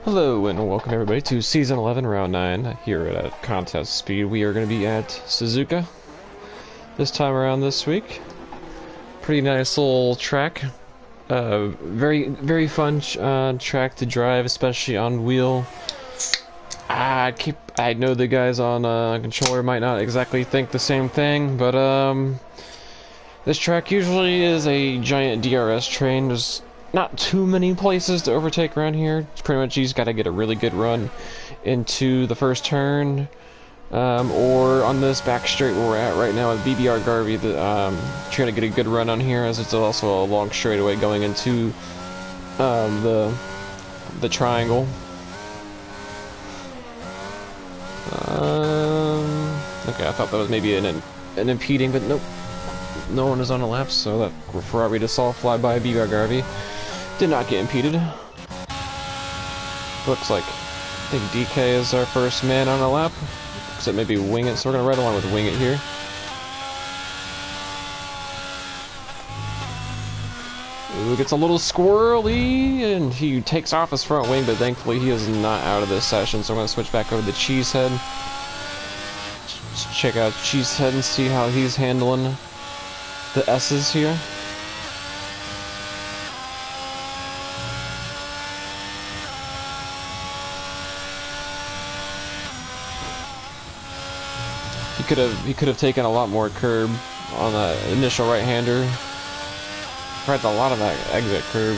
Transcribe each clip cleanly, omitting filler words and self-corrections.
Hello and welcome everybody to Season 11 Round 9 here at Contest Speed. We are going to be at Suzuka this time around this week. Pretty nice little track. Very fun track to drive, especially on wheel. I know the guys on controller might not exactly think the same thing, but this track usually is a giant DRS train. There's not too many places to overtake around here. It's pretty much you just got to get a really good run into the first turn, or on this back straight where we're at right now with BBR Garvey. Trying to get a good run on here, as it's also a long straightaway going into the triangle. Okay, I thought that was maybe an impeding, but nope. No one is on a lap, so that Ferrari just saw fly by BBR Garvey. Did not get impeded. Looks like, I think DK is our first man on a lap. Except maybe Wing It, so we're gonna ride along with Wing It here. Ooh, gets a little squirrely, and he takes off his front wing, but thankfully he is not out of this session, so I'm gonna switch back over to Cheesehead. Let's check out Cheesehead and see how he's handling the S's here. He could have taken a lot more curb on that initial right-hander. Right, a lot of that exit curb.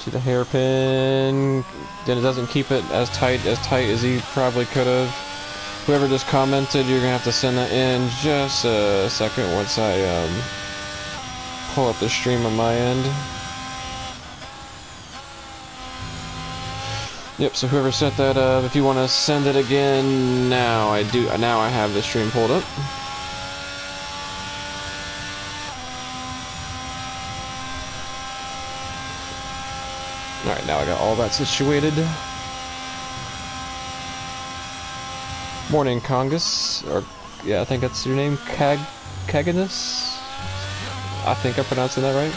To the hairpin. Then it doesn't keep it as tight as he probably could have. Whoever just commented, you're gonna have to send that in just a second once I pull up the stream on my end. Yep, so whoever set that up, if you want to send it again, now I have the stream pulled up. Alright, now I got all that situated. Morning, Congus, or yeah, I think that's your name, Kaganus? I think I'm pronouncing that right.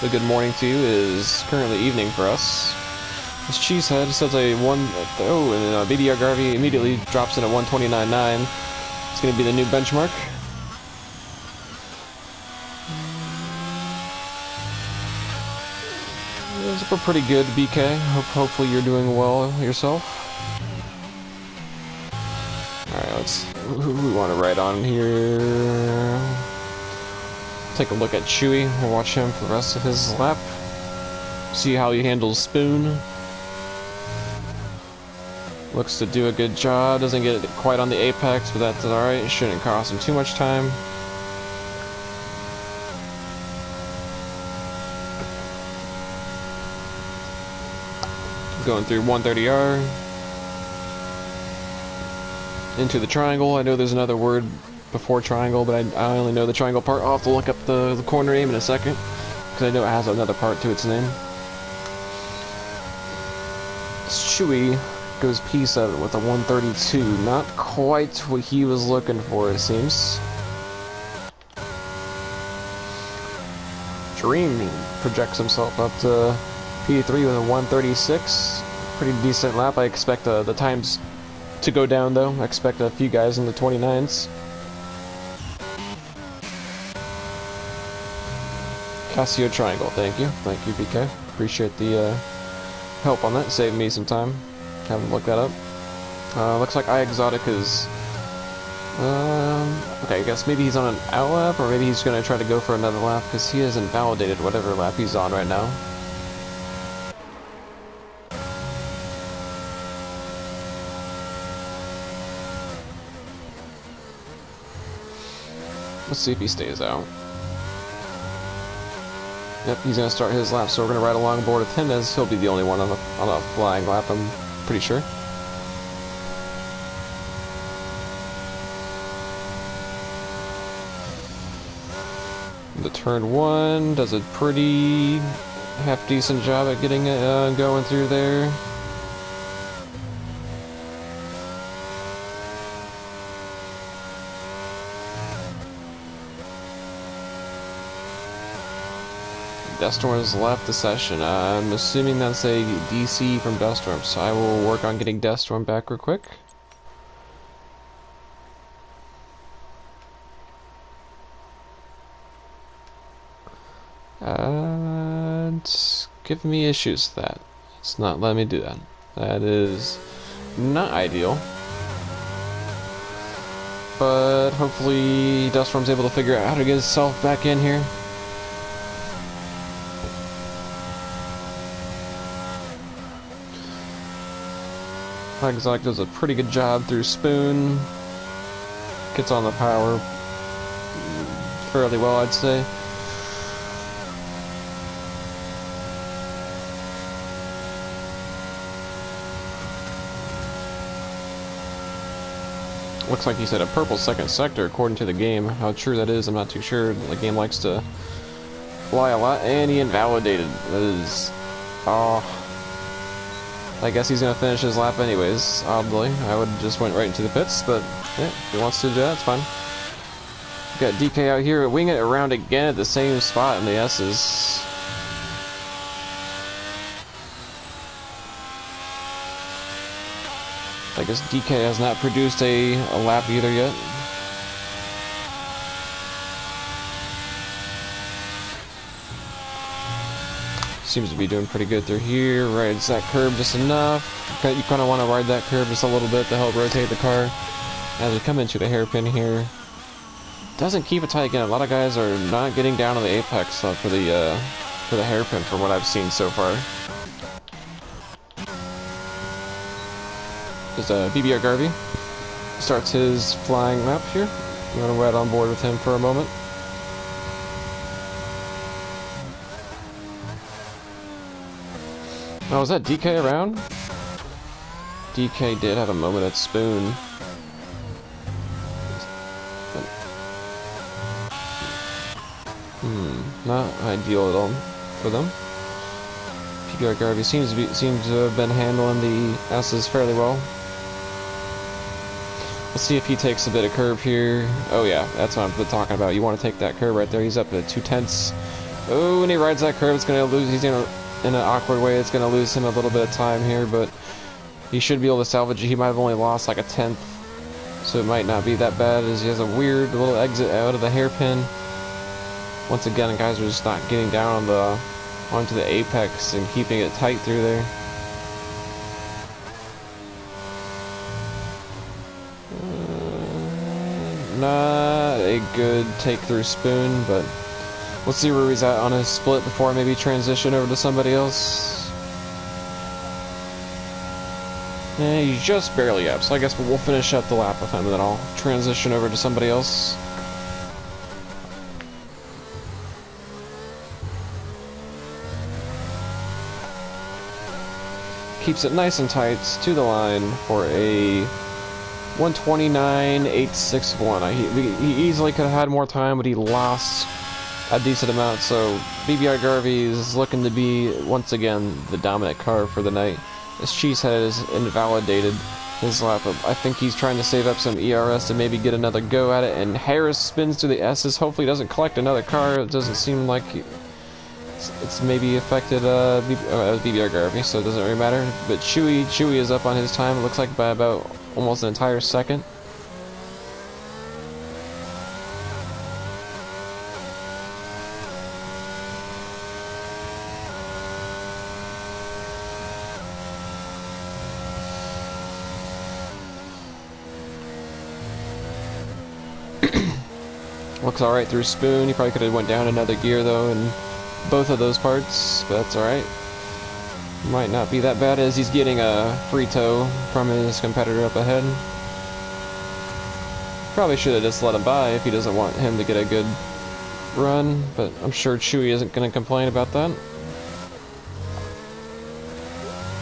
So good morning to you. It is currently evening for us. This Cheesehead says and BBR Garvey immediately drops in at 129.9. It's going to be the new benchmark. We're pretty good, BK. Hopefully you're doing well yourself. Alright, who we want to ride on here? Take a look at Chewy. We'll watch him for the rest of his lap. See how he handles Spoon. Looks to do a good job. Doesn't get it quite on the apex, but that's alright. It shouldn't cost him too much time. Going through 130R. Into the triangle. I know there's another word before triangle, but I only know the triangle part. I'll have to look up the corner name in a second, because I know it has another part to its name. It's Chewy. Goes P7 with a 132. Not quite what he was looking for, it seems. Dream projects himself up to P3 with a 136. Pretty decent lap. I expect the times to go down, though. I expect a few guys in the 29s. Casio Triangle, thank you. Thank you, BK. Appreciate the help on that. Saved me some time. Haven't looked that up. Looks like iExotic is... okay, I guess maybe he's on an out lap, or maybe he's going to try to go for another lap, because he hasn't validated whatever lap he's on right now. Let's see if he stays out. Yep, he's going to start his lap, so we're going to ride along board with him, as he'll be the only one on a flying lap, I'm pretty sure. The turn one does a pretty half-decent job at getting it going through there. Duststorm has left the session. I'm assuming that's a DC from Duststorm, so I will work on getting Duststorm back real quick. It's giving me issues with that. It's not letting me do that. That is not ideal. But hopefully Duststorm's able to figure out how to get himself back in here. Exotic does a pretty good job through Spoon. Gets on the power fairly well, I'd say. Looks like he said a purple second sector according to the game. How true that is, I'm not too sure. The game likes to fly a lot, and he invalidated. That is... oh... I guess he's gonna finish his lap anyways, oddly. I would just went right into the pits, but yeah, if he wants to do that, it's fine. Got DK out here, winging it around again at the same spot in the S's. I guess DK has not produced a lap either yet. Seems to be doing pretty good through here. Rides that curb just enough. You kind of want to ride that curb just a little bit to help rotate the car. As we come into the hairpin here, doesn't keep it tight again. A lot of guys are not getting down on the apex for the hairpin from what I've seen so far. Just BBR Garvey starts his flying lap here. I'm gonna ride on board with him for a moment. Oh, was that DK around? DK did have a moment at Spoon. Not ideal at all for them. PBR Garvey seems to have been handling the S's fairly well. Let's see if he takes a bit of curb here. Oh yeah, that's what I'm talking about. You want to take that curb right there. He's up at 2/10. Oh, when he rides that curb, it's gonna lose. He's gonna, in an awkward way, it's gonna lose him a little bit of time here, but he should be able to salvage it. He might have only lost like a 1/10, so it might not be that bad, as he has a weird little exit out of the hairpin. Once again, guys are just not getting down on the onto the apex and keeping it tight through there. Not a good take through Spoon, but let's see where he's at on his split before I maybe transition over to somebody else. Yeah, he's just barely up, so I guess we'll finish up the lap with him and then I'll transition over to somebody else. Keeps it nice and tight to the line for a 129.861. He easily could have had more time, but he lost a decent amount, so BBR Garvey is looking to be, once again, the dominant car for the night. This Cheesehead is invalidated his lap up. I think he's trying to save up some ERS to maybe get another go at it, and Harris spins to the S's. Hopefully doesn't collect another car. It doesn't seem like it's maybe affected BBR Garvey, so it doesn't really matter. But Chewy is up on his time, it looks like by about almost an entire second. Looks alright through Spoon. He probably could have went down another gear though in both of those parts, but that's alright. Might not be that bad as he's getting a free tow from his competitor up ahead. Probably should have just let him by if he doesn't want him to get a good run, but I'm sure Chewy isn't going to complain about that.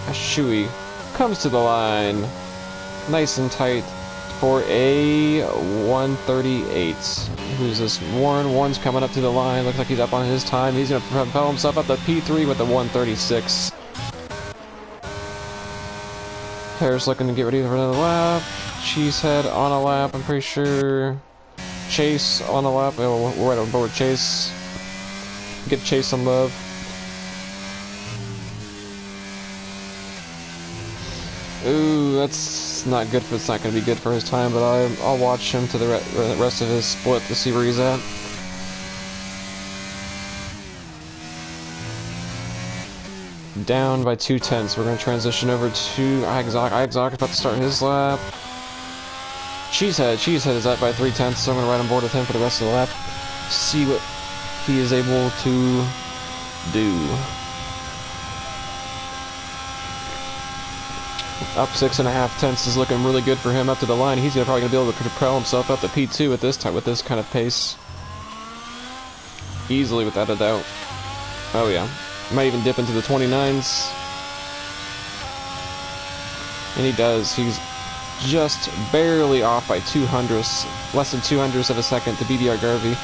As Chewy comes to the line, nice and tight for a 138. Who's this? Warren. Warren's coming up to the line. Looks like he's up on his time. He's going to propel himself up to P3 with the 136. Harris looking to get ready for another lap. Cheesehead on a lap, I'm pretty sure. Chase on a lap. We're right on board Chase. Give Chase some love. Ooh, that's not good. It's not going to be good for his time, but I'll watch him to the rest of his split to see where he's at. Down by 2/10. We're going to transition over to Exotic. Exotic about to start his lap. Cheesehead is up by 3/10, so I'm going to ride on board with him for the rest of the lap. See what he is able to do. Up 6.5 is looking really good for him up to the line. He's probably going to be able to propel himself up to P2 at this time with this kind of pace. Easily, without a doubt. Oh yeah. Might even dip into the 29s. And he does. He's just barely off by 200ths, less than 200ths of a second to BBR Garvey.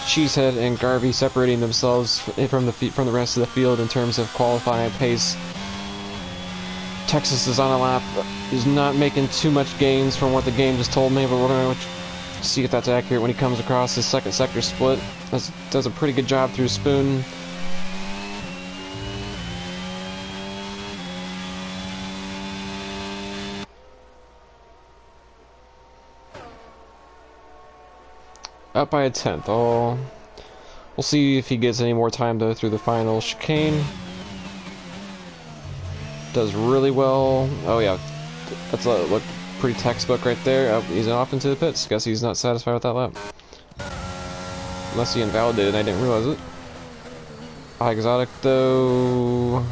Cheesehead and Garvey separating themselves from the rest of the field in terms of qualifying pace. Texas is on a lap. He's not making too much gains from what the game just told me, but we're going to see if that's accurate when he comes across his second sector split. Does a pretty good job through Spoon. Up by a 10th. We'll see if he gets any more time though through the final chicane. Does really well. Oh yeah, that's look pretty textbook right there. Oh, he's off into the pits. Guess he's not satisfied with that lap. Unless he invalidated and I didn't realize it. Exotic though,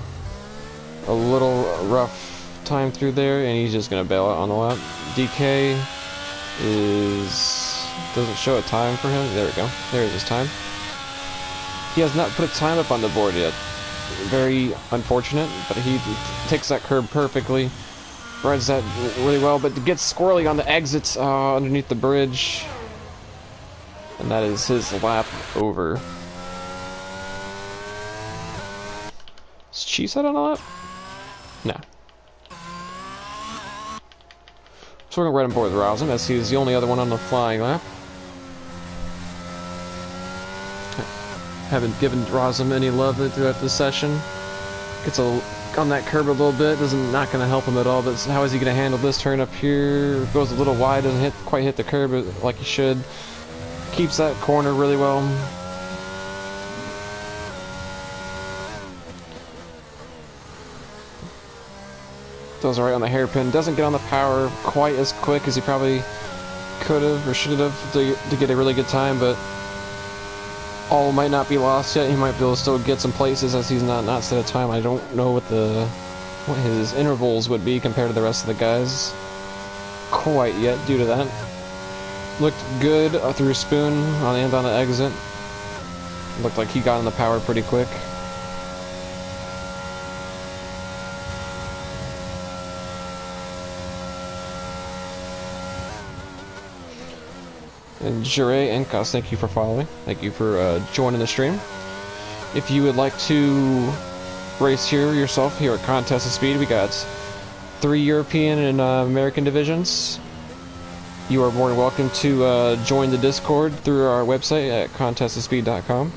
a little rough time through there, and he's just gonna bail out on the lap. DK doesn't show a time for him. There we go. There's his time. He has not put a time up on the board yet. Very unfortunate, but he takes that curb perfectly, rides that really well, but gets squirrely on the exits underneath the bridge, and that is his lap over. Is Cheesehead on a lap? No. So we're gonna ride on board with Rosin, as he's the only other one on the flying lap. Haven't given Rosin any love throughout the session. Gets on that curb a little bit. Not going to help him at all. But how is he going to handle this turn up here? Goes a little wide. Doesn't quite hit the curb like he should. Keeps that corner really well. Does alright on the hairpin. Doesn't get on the power quite as quick as he probably could have or should have to get a really good time, but all might not be lost yet. He might be able to still get some places as he's not set a time. I don't know what his intervals would be compared to the rest of the guys quite yet due to that. Looked good through Spoon and on the exit. Looked like he got on the power pretty quick. And Jure and Cos, thank you for following. Thank you for joining the stream. If you would like to race here yourself here at Contest of Speed, we got 3 European and American divisions. You are more than welcome to join the Discord through our website at contestofspeed.com.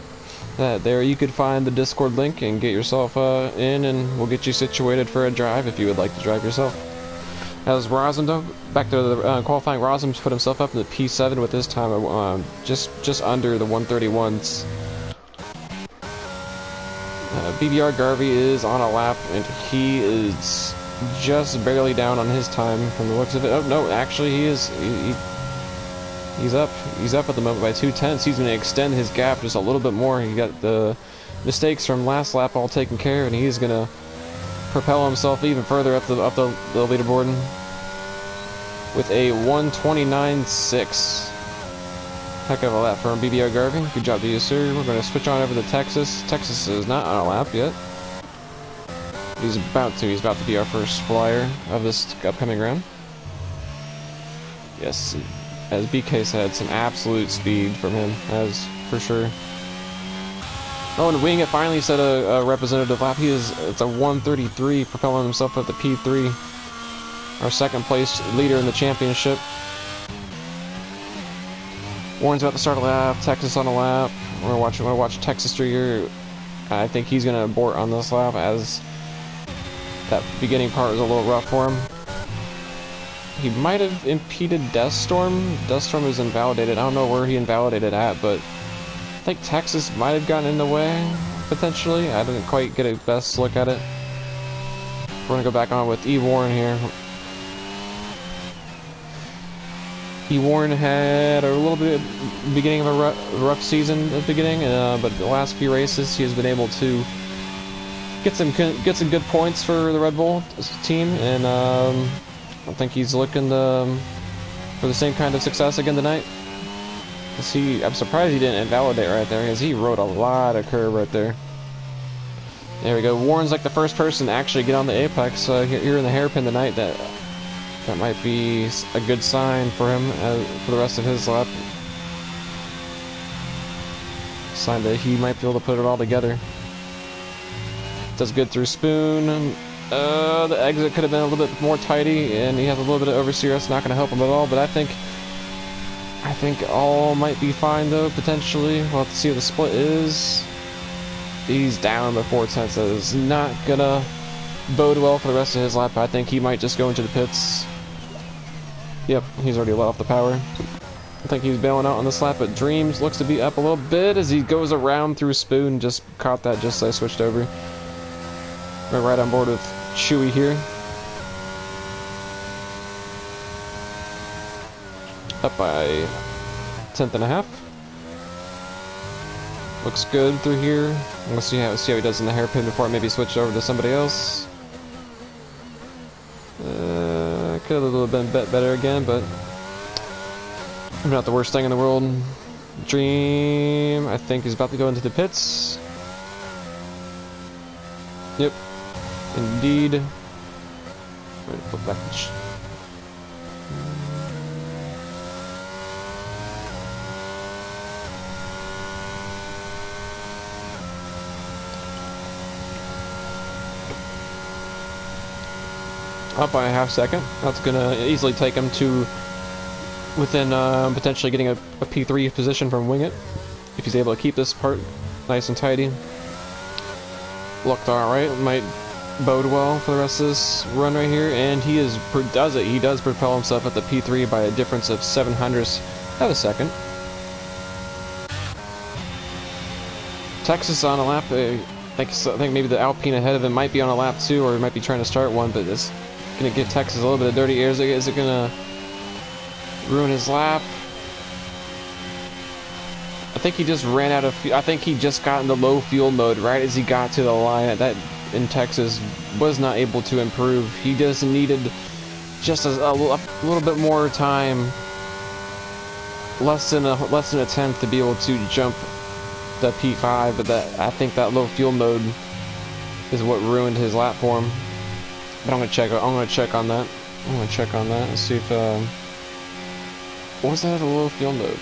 There you could find the Discord link and get yourself in, and we'll get you situated for a drive if you would like to drive yourself. As Rosin, though, back to the qualifying, Rosin put himself up in the P7 with his time just under the 131s. BBR Garvey is on a lap, and he is just barely down on his time from the looks of it. Oh no, actually he's up. He's up at the moment by 2/10. He's going to extend his gap just a little bit more. He got the mistakes from last lap all taken care of, and he's going to propel himself even further up the leaderboard with a 129.6. Heck of a lap from BBR Garvey. Good job to you, sir. We're going to switch on over to Texas. Texas is not on a lap yet. He's about to be our first flyer of this upcoming round. Yes, as BK said, some absolute speed from him, as for sure. Oh, and Wing it finally set a representative lap. It's a 133, propelling himself up to P3. Our second place leader in the championship. Warren's about to start a lap, Texas on a lap. We're gonna watch Texas through here. I think he's gonna abort on this lap, as that beginning part was a little rough for him. He might have impeded Deathstorm. Deathstorm is invalidated. I don't know where he invalidated at, but I think Texas might have gotten in the way, potentially. I didn't quite get a best look at it. We're gonna go back on with E. Warren here. E. Warren had a little bit beginning of a rough season at the beginning, but the last few races he has been able to get some good points for the Red Bull team, and I think he's looking for the same kind of success again tonight. I'm surprised he didn't invalidate right there, because he rode a lot of curve right there. There we go. Warren's like the first person to actually get on the apex here in the hairpin tonight. That might be a good sign for him for the rest of his lap. Sign that he might be able to put it all together. Does good through Spoon. The exit could have been a little bit more tidy, and he has a little bit of oversteer. That's not going to help him at all. But I think all might be fine though, potentially. We'll have to see what the split is. He's down by 4/10, so it's not gonna bode well for the rest of his lap. I think he might just go into the pits. Yep, he's already let off the power. I think he's bailing out on this lap, but Dreams looks to be up a little bit as he goes around through Spoon. Just caught that just as I switched over. We're right on board with Chewy here. Up by 1/10.5. Looks good through here. We'll see how he does in the hairpin before I maybe switch over to somebody else. Could have a little bit better again, but not the worst thing in the world. Dream, I think, is about to go into the pits. Yep, indeed. Flip back. Up by a half second. That's gonna easily take him to within potentially getting a P3 position from Wing It, if he's able to keep this part nice and tidy. Looked alright, might bode well for the rest of this run right here, and he does propel himself at the P3 by a difference of 0.07 of a second. Texas on a lap, I think maybe the Alpine ahead of him might be on a lap too, or he might be trying to start one, but it's gonna give Texas a little bit of dirty air. Is it gonna ruin his lap? I think he just ran out of I think he just got into low fuel mode right as he got to the line. That in Texas was not able to improve. He just needed just a little bit more time, less than a tenth, to be able to jump the P5. But I think that low fuel mode is what ruined his lap for him. But I'm gonna check on that. And see if what was that at a low fuel mode?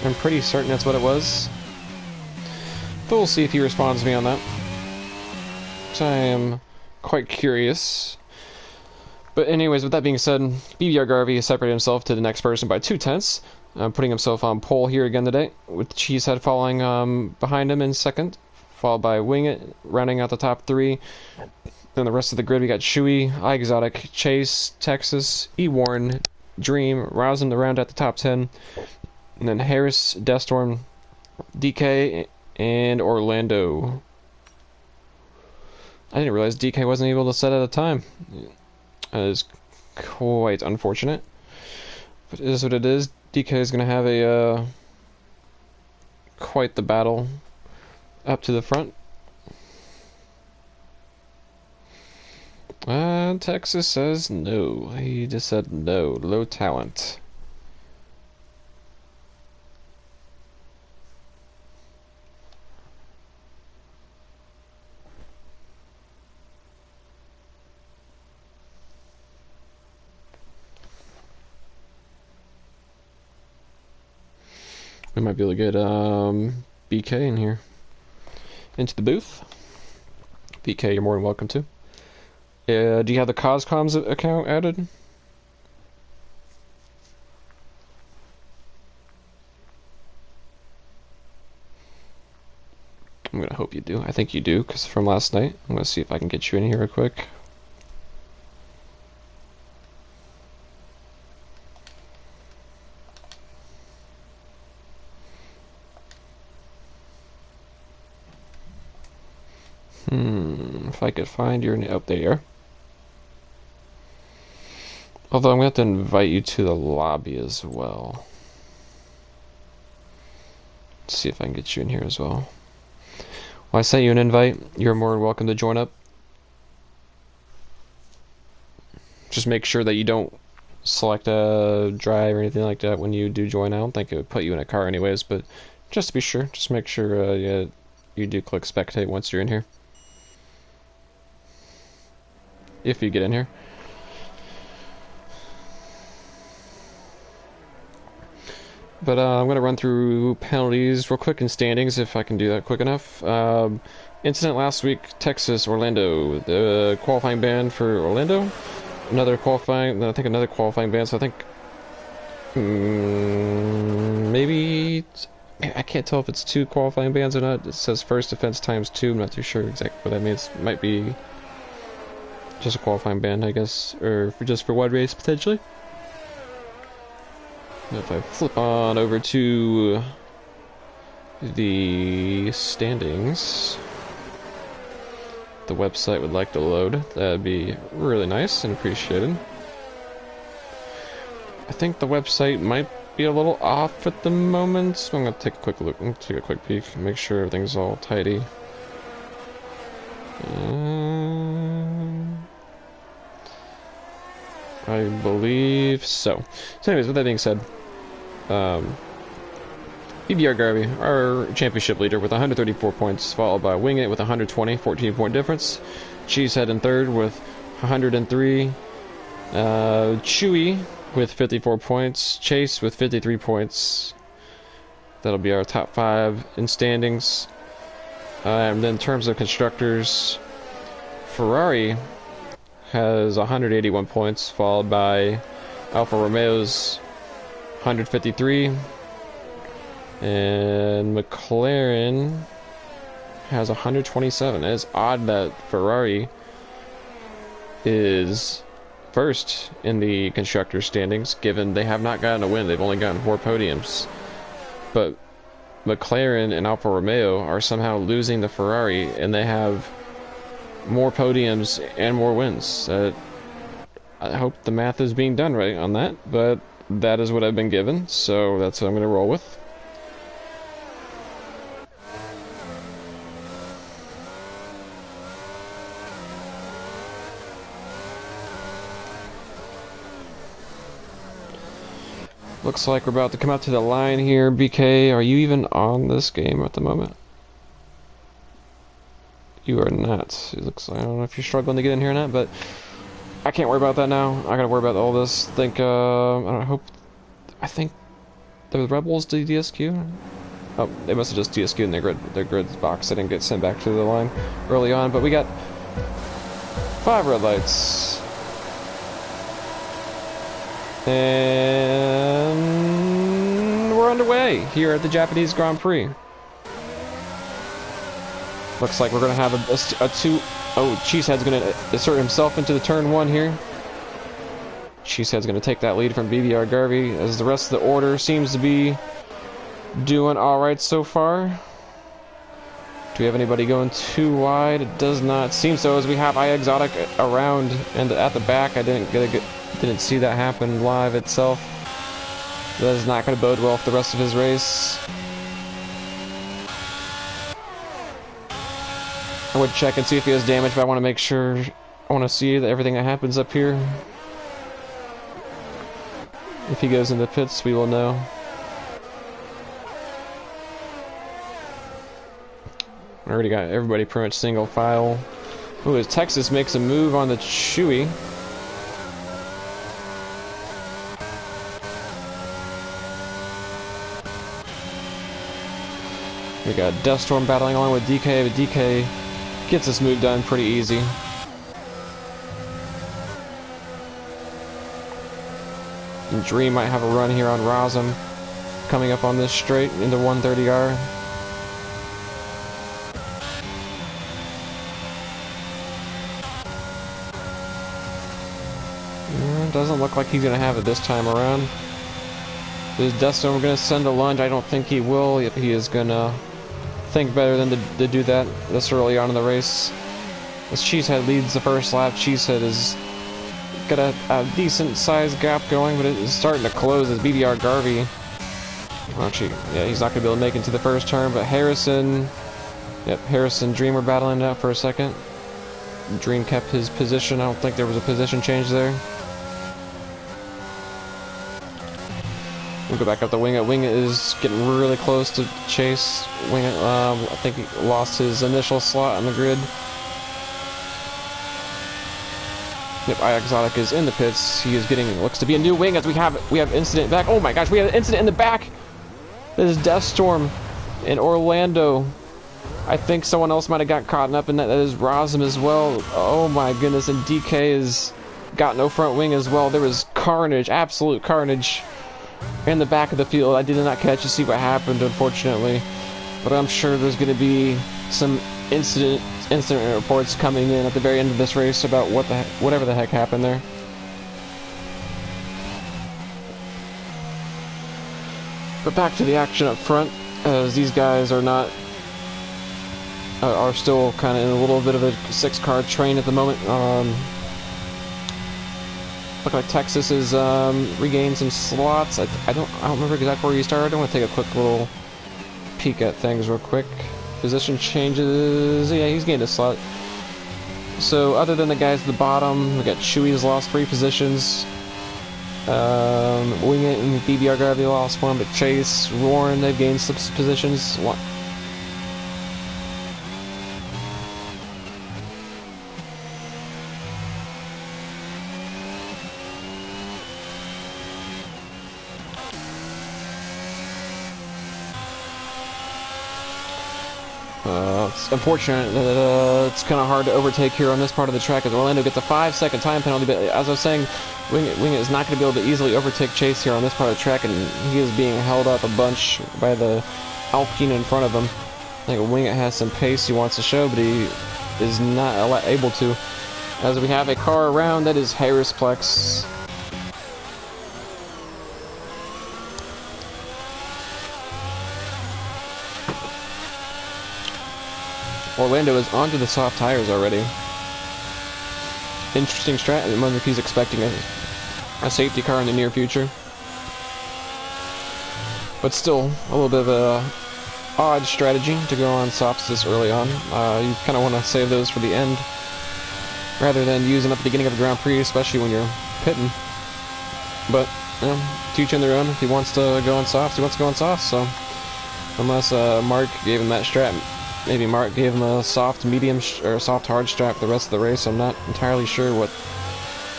I'm pretty certain that's what it was. But we'll see if he responds to me on that. So I am quite curious. But anyways, with that being said, BBR Garvey has separated himself to the next person by 0.2, putting himself on pole here again today, with Cheesehead following behind him in second, followed by Wing It, rounding out the top three. Then the rest of the grid, we got Chewy, iExotic, Chase, Texas, E. Warren, Dream, rousing to round out the top 10, and then Harris, Deathstorm, DK, and Orlando. I didn't realize DK wasn't able to set at a time. That is quite unfortunate, but it is what it is. DK is going to have a quite the battle up to the front. Texas says no. He just said no. Low talent. We might be able to get BK in here into the booth. BK, you're more than welcome to. Do you have the Coscoms account added? I'm gonna hope you do. I think you do, because from last night. I'm gonna see if I can get you in here real quick. If I could find your name. Oh, there you are. Although I'm going to have to invite you to the lobby as well. Let's see if I can get you in here as well. Well, I sent you an invite. You're more than welcome to join up. Just make sure that you don't select a drive or anything like that when you do join. I don't think it would put you in a car anyways, but just to be sure, just make sure yeah, you do click spectate once you're in here. If you get in here. But I'm going to run through penalties real quick and standings, if I can do that quick enough. Incident last week, Texas, Orlando. The qualifying ban for Orlando. Another qualifying ban, so I think... maybe... I can't tell if it's 2 qualifying bans or not. It says first offense times 2. I'm not too sure exactly what that means. It might be just a qualifying ban, I guess. Or just for one race, potentially. If I flip on over to the standings, the website would like to load. That'd be really nice and appreciated. I think the website might be a little off at the moment, so I'm gonna take a quick look, take a quick peek, and make sure everything's all tidy. I believe so. So anyways, with that being said, BBR Garvey, our championship leader, with 134 points, followed by Wing It with 120, 14-point difference. Cheesehead in third with 103. Chewy with 54 points. Chase with 53 points. That'll be our top 5 in standings. And then in terms of constructors, Ferrari has 181 points, followed by Alfa Romeo's 153, and McLaren has 127. It's odd that Ferrari is first in the constructors standings, given they have not gotten a win. They've only gotten 4 podiums, but McLaren and Alfa Romeo are somehow losing to Ferrari, and they have more podiums and more wins. I hope the math is being done right on that, but that is what I've been given, so that's what I'm going to roll with. Looks like we're about to come out to the line here. BK, are you even on this game at the moment? You are not. It looks like, I don't know if you're struggling to get in here or not, but I can't worry about that now. I gotta worry about all this. I think the Rebels did DSQ. Oh, they must have just DSQ'd in their grid box. They didn't get sent back to the line early on, but we got 5 red lights. And we're underway here at the Japanese Grand Prix. Looks like we're going to have a 2... Oh, Cheesehead's going to insert himself into the turn 1 here. Cheesehead's going to take that lead from BBR Garvey, as the rest of the order seems to be doing alright so far. Do we have anybody going too wide? It does not seem so, as we have iExotic around and at the back. I didn't see that happen live itself. That is not going to bode well for the rest of his race. I would check and see if he has damage, but I want to make sure. I want to see that everything that happens up here. If he goes in the pits, we will know. I already got everybody pretty much single file. Ooh, as Texas makes a move on the Chewy. We got Deathstorm battling along with DK, but DK gets this move done pretty easy. And Dream might have a run here on Razum, coming up on this straight into 130R. Doesn't look like he's going to have it this time around. Is Deathstorm going to send a lunge? I don't think he will. He is going to think better than to do that this early on in the race. As Cheesehead leads the first lap, Cheesehead is got a decent sized gap going, but it is starting to close as BBR Garvey. Actually, yeah, he's not going to be able to make it to the first turn, but Harrison, yep, Harrison Dream were battling it out for a second. Dream kept his position. I don't think there was a position change there. We'll go back up to Wingit. Wingit is getting really close to Chase. Wingit, I think he lost his initial slot on the grid. Yep, Exotic is in the pits. He is getting, looks to be a new wing as we have incident back. Oh my gosh, we have an incident in the back. This is Deathstorm in Orlando. I think someone else might have got caught up in that. That is Rosm as well. Oh my goodness, and DK has got no front wing as well. There was carnage, absolute carnage in the back of the field. I did not catch to see what happened, unfortunately, but I'm sure there's going to be some incident reports coming in at the very end of this race about whatever the heck happened there. But back to the action up front, as these guys are still kind of in a little bit of a 6-car train at the moment. Look like Texas is regained some slots. I don't remember exactly where he started. I want to take a quick little peek at things real quick. Position changes. Yeah, he's gained a slot. So other than the guys at the bottom, we got Chewy's lost 3 positions. Wingit and BBR Gravity lost 1, but Chase, Warren, they've gained some positions. It's unfortunate that it's kind of hard to overtake here on this part of the track, as Orlando gets a 5-second time penalty, but as I was saying, Wingit is not going to be able to easily overtake Chase here on this part of the track, and he is being held up a bunch by the Alpine in front of him. I think Wingit has some pace he wants to show, but he is not able to. As we have a car around, that is Harrisplex. Orlando is onto the soft tires already. Interesting strat. I wonder if he's expecting a safety car in the near future. But still, a little bit of a odd strategy to go on softs this early on. You kind of want to save those for the end, rather than using them at the beginning of a Grand Prix, especially when you're pitting. But, you know, to each in their own. If he wants to go on softs, he wants to go on softs. So, unless Mark gave him that strat. Maybe Mark gave him a soft medium or soft hard strap the rest of the race. I'm not entirely sure what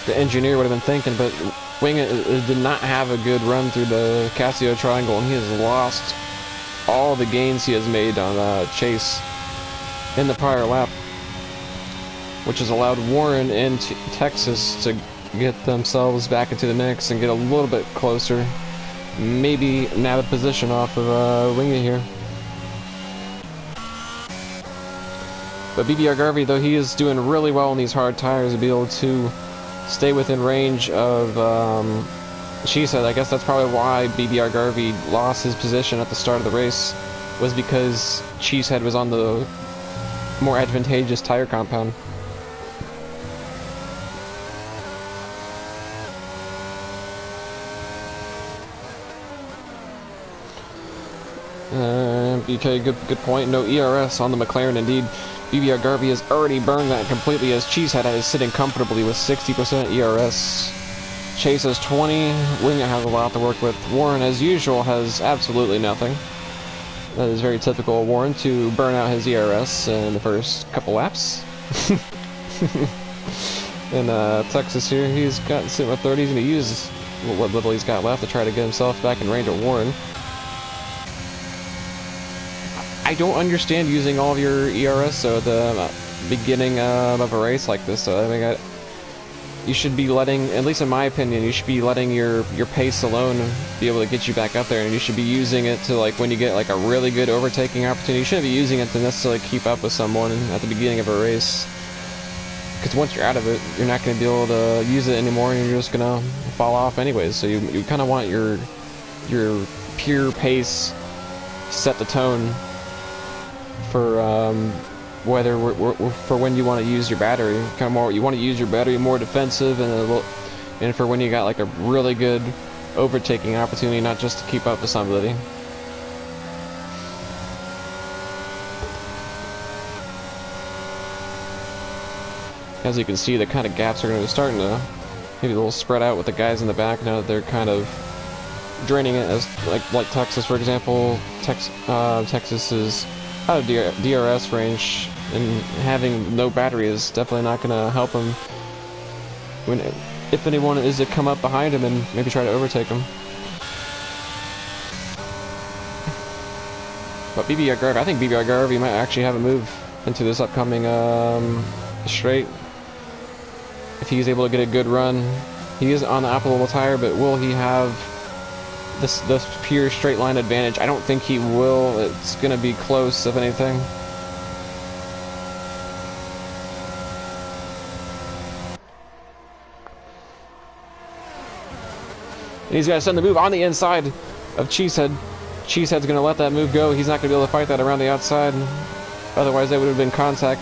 the engineer would have been thinking, but Wingit did not have a good run through the Casio Triangle, and he has lost all the gains he has made on Chase in the prior lap, which has allowed Warren and Texas to get themselves back into the mix and get a little bit closer. Maybe nab a position off of Wingit here. But BBR Garvey, though he is doing really well on these hard tires, to be able to stay within range of Cheesehead. I guess that's probably why BBR Garvey lost his position at the start of the race, was because Cheesehead was on the more advantageous tire compound. BK, good point. No ERS on the McLaren, indeed. BBR Garvey has already burned that completely, as Cheesehead is sitting comfortably with 60% ERS. Chase has 20, Wingit has a lot to work with. Warren, as usual, has absolutely nothing. That is very typical of Warren, to burn out his ERS in the first couple laps. And Texas here, he's got sitting with 30, he's going to use what little he's got left to try to get himself back in range of Warren. I don't understand using all of your ERS at the beginning of a race like this. So I mean, you should be letting, at least in my opinion, you should be letting your pace alone be able to get you back up there, and you should be using it to, like, when you get like a really good overtaking opportunity, you shouldn't be using it to necessarily keep up with someone at the beginning of a race. because once you're out of it, you're not going to be able to use it anymore, and you're just going to fall off anyways. So you kind of want your pure pace set the tone for whether for when you want to use your battery. Kind of more, you want to use your battery more defensive, and for when you got like a really good overtaking opportunity, not just to keep up with somebody. As you can see, the kind of gaps are going to be starting to maybe a little spread out with the guys in the back now that they're kind of draining it, as like Texas, for example. Texas is out of DRS range, and having no battery is definitely not going to help him if anyone is to come up behind him and maybe try to overtake him. But BBR Garvey, I think BBR Garvey might actually have a move into this upcoming straight. If he's able to get a good run, he is on the optimal tire, but will he have this pure straight line advantage? I don't think he will. It's gonna be close, if anything. And he's gonna send the move on the inside of Cheesehead. Cheesehead's gonna let that move go. He's not gonna be able to fight that around the outside. Otherwise, they would have been contact.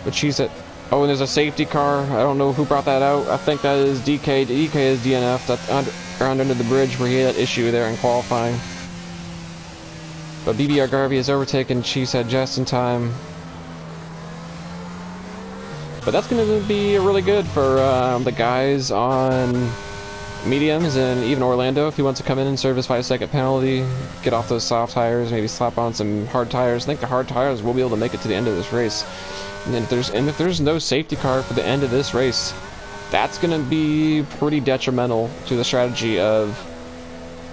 But Cheesehead. Oh, and there's a safety car. I don't know who brought that out. I think that is DK. DK is DNF. That's around under the bridge where he had that issue there in qualifying. But BBR Garvey has overtaken Cheesehead just in time. But that's going to be really good for the guys on mediums, and even Orlando, if he wants to come in and serve his 5-second penalty, get off those soft tires, maybe slap on some hard tires. I think the hard tires will be able to make it to the end of this race. And if there's no safety car for the end of this race, that's going to be pretty detrimental to the strategy of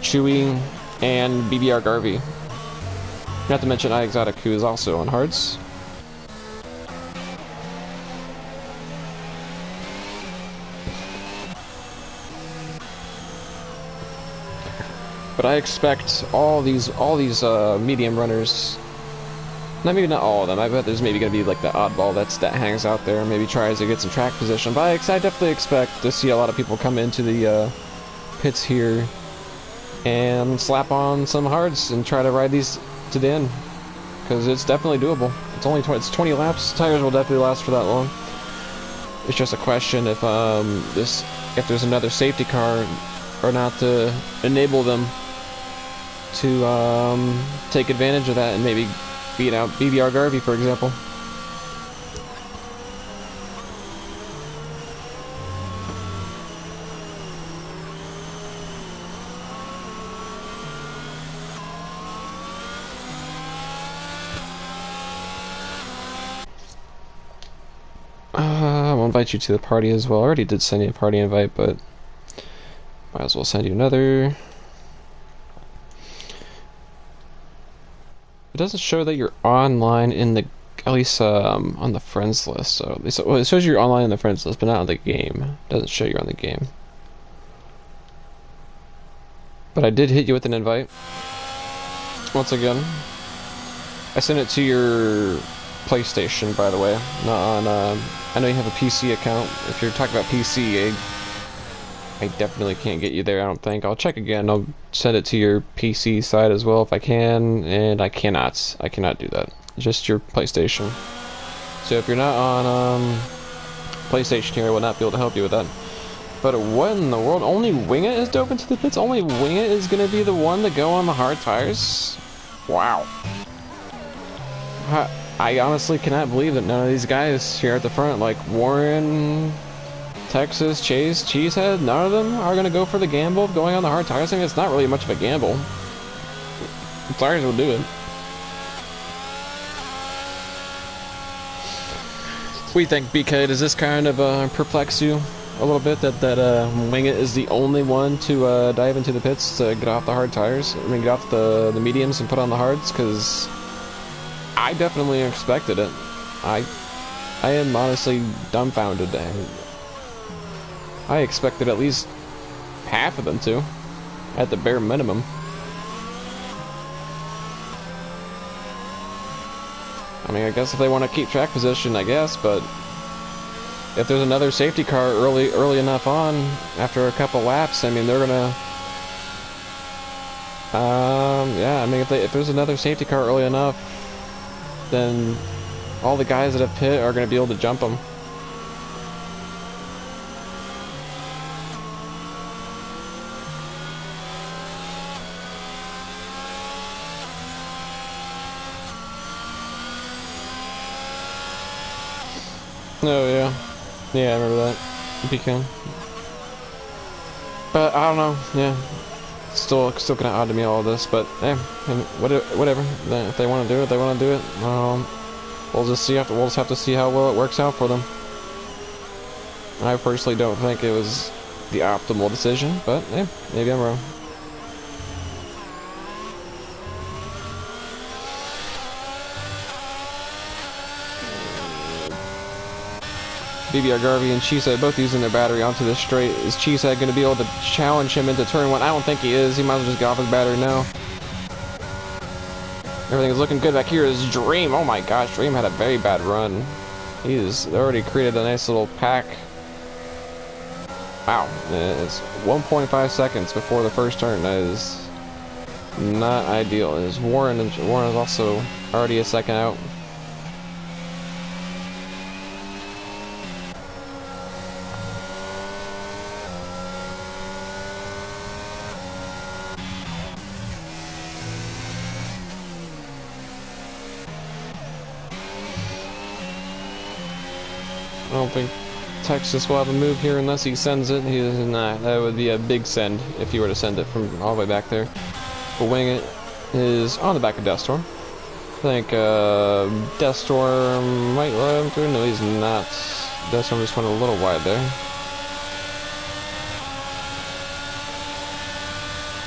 Chewy and BBR Garvey. Not to mention iExotic, who is also on hards. But I expect all these medium runners. Maybe not all of them. I bet there's maybe going to be like the oddball that hangs out there and maybe tries to get some track position. But I definitely expect to see a lot of people come into the pits here and slap on some hards and try to ride these to the end, because it's definitely doable. It's only 20 laps. Tires will definitely last for that long. It's just a question if there's another safety car or not to enable them to take advantage of that and maybe beat out BBR Garvey, for example. I'll invite you to the party as well. I already did send you a party invite, but might as well send you another. It doesn't show that you're online in the, at least on the friends list. So well, it shows you're online in the friends list, but not on the game. It doesn't show you're on the game. But I did hit you with an invite. Once again, I sent it to your PlayStation, by the way, not on. I know you have a PC account. If you're talking about PC, I definitely can't get you there, I don't think. I'll check again. I'll send it to your PC side as well if I can, and I cannot. I cannot do that. Just your PlayStation. So if you're not on PlayStation here, I will not be able to help you with that. But what in the world? Only Wing It is doping to the pits? Only Wing It is going to be the one to go on the hard tires? Wow. I honestly cannot believe that none of these guys here at the front, like Warren, Texas, Chase, Cheesehead, none of them are going to go for the gamble of going on the hard tires. I think it's not really much of a gamble. The tires will do it. What do you think, BK? Does this kind of perplex you a little bit that Wing It is the only one to dive into the pits to get off the hard tires? I mean, get off the mediums and put on the hards? Because I definitely expected it. I am honestly dumbfounded. I expected at least half of them to, at the bare minimum. I mean, I guess if they want to keep track position, I guess, but if there's another safety car early enough on, after a couple laps, I mean, they're gonna, yeah, I mean, if there's another safety car early enough, then all the guys that have pit are gonna be able to jump them. Oh yeah, yeah, I remember that. Pecan. But I don't know. Yeah, still kind of odd to me all of this. But hey, whatever. If they want to do it, they want to do it. We'll just see. We'll just have to see how well it works out for them. I personally don't think it was the optimal decision, but hey, maybe I'm wrong. BBR Garvey and Cheesehead both using their battery onto this straight. Is Cheesehead going to be able to challenge him into turn one? I don't think he is. He might as well just get off his battery now. Everything is looking good back here. Is Dream. Oh my gosh, Dream had a very bad run. He's already created a nice little pack. Wow, it's 1.5 seconds before the first turn. That is not ideal. Is Warren is also already a second out. I don't think Texas will have a move here unless he sends it. He does not. That would be a big send if he were to send it from all the way back there. But Wing It is on the back of Deathstorm. I think Deathstorm might let him through. No, he's not. Deathstorm just went a little wide there.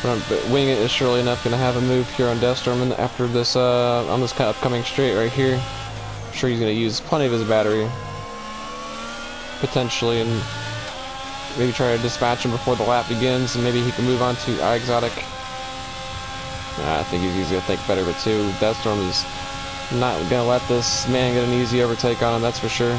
But Wing It is surely enough going to have a move here on Deathstorm, and after this on this upcoming straight right here. I'm sure he's going to use plenty of his battery. Potentially, and maybe try to dispatch him before the lap begins, and maybe he can move on to Exotic. I think he's going to think better of it too. Deathstorm is not going to let this man get an easy overtake on him, that's for sure.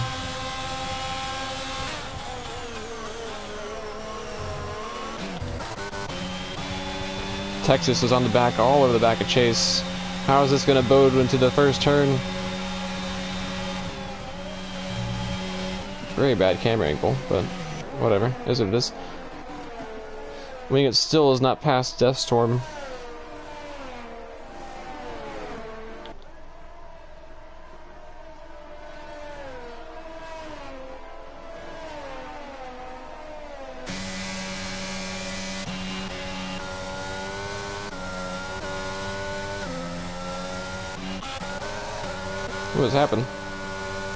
Texas is on the back, all over the back of Chase. How is this going to bode into the first turn? Very bad camera angle, but whatever, is what it is. Wing It still is not past Deathstorm. What has happened?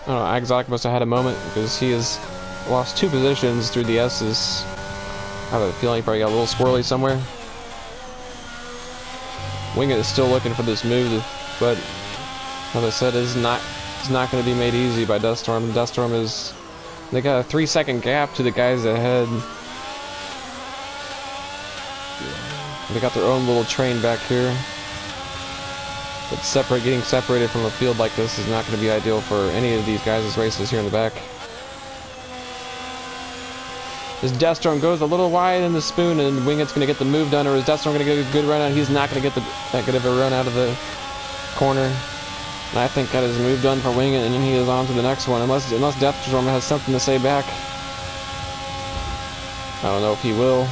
I don't know, Exotic must have had a moment because he has lost 2 positions through the S's. I have a feeling he probably got a little squirrely somewhere. Wing It is still looking for this move, but as I said, it's not going to be made easy by Deathstorm. Deathstorm is, they got a 3-second gap to the guys ahead. They got their own little train back here. But getting separated from a field like this is not going to be ideal for any of these guys' races here in the back. This Deathstorm goes a little wide in the spoon, and Wing It's going to get the move done, or is Deathstorm going to get a good run out? He's not going to get that good of a run out of the corner. And I think that is a move done for Wing It, and he is on to the next one, unless Deathstorm has something to say back. I don't know if he will.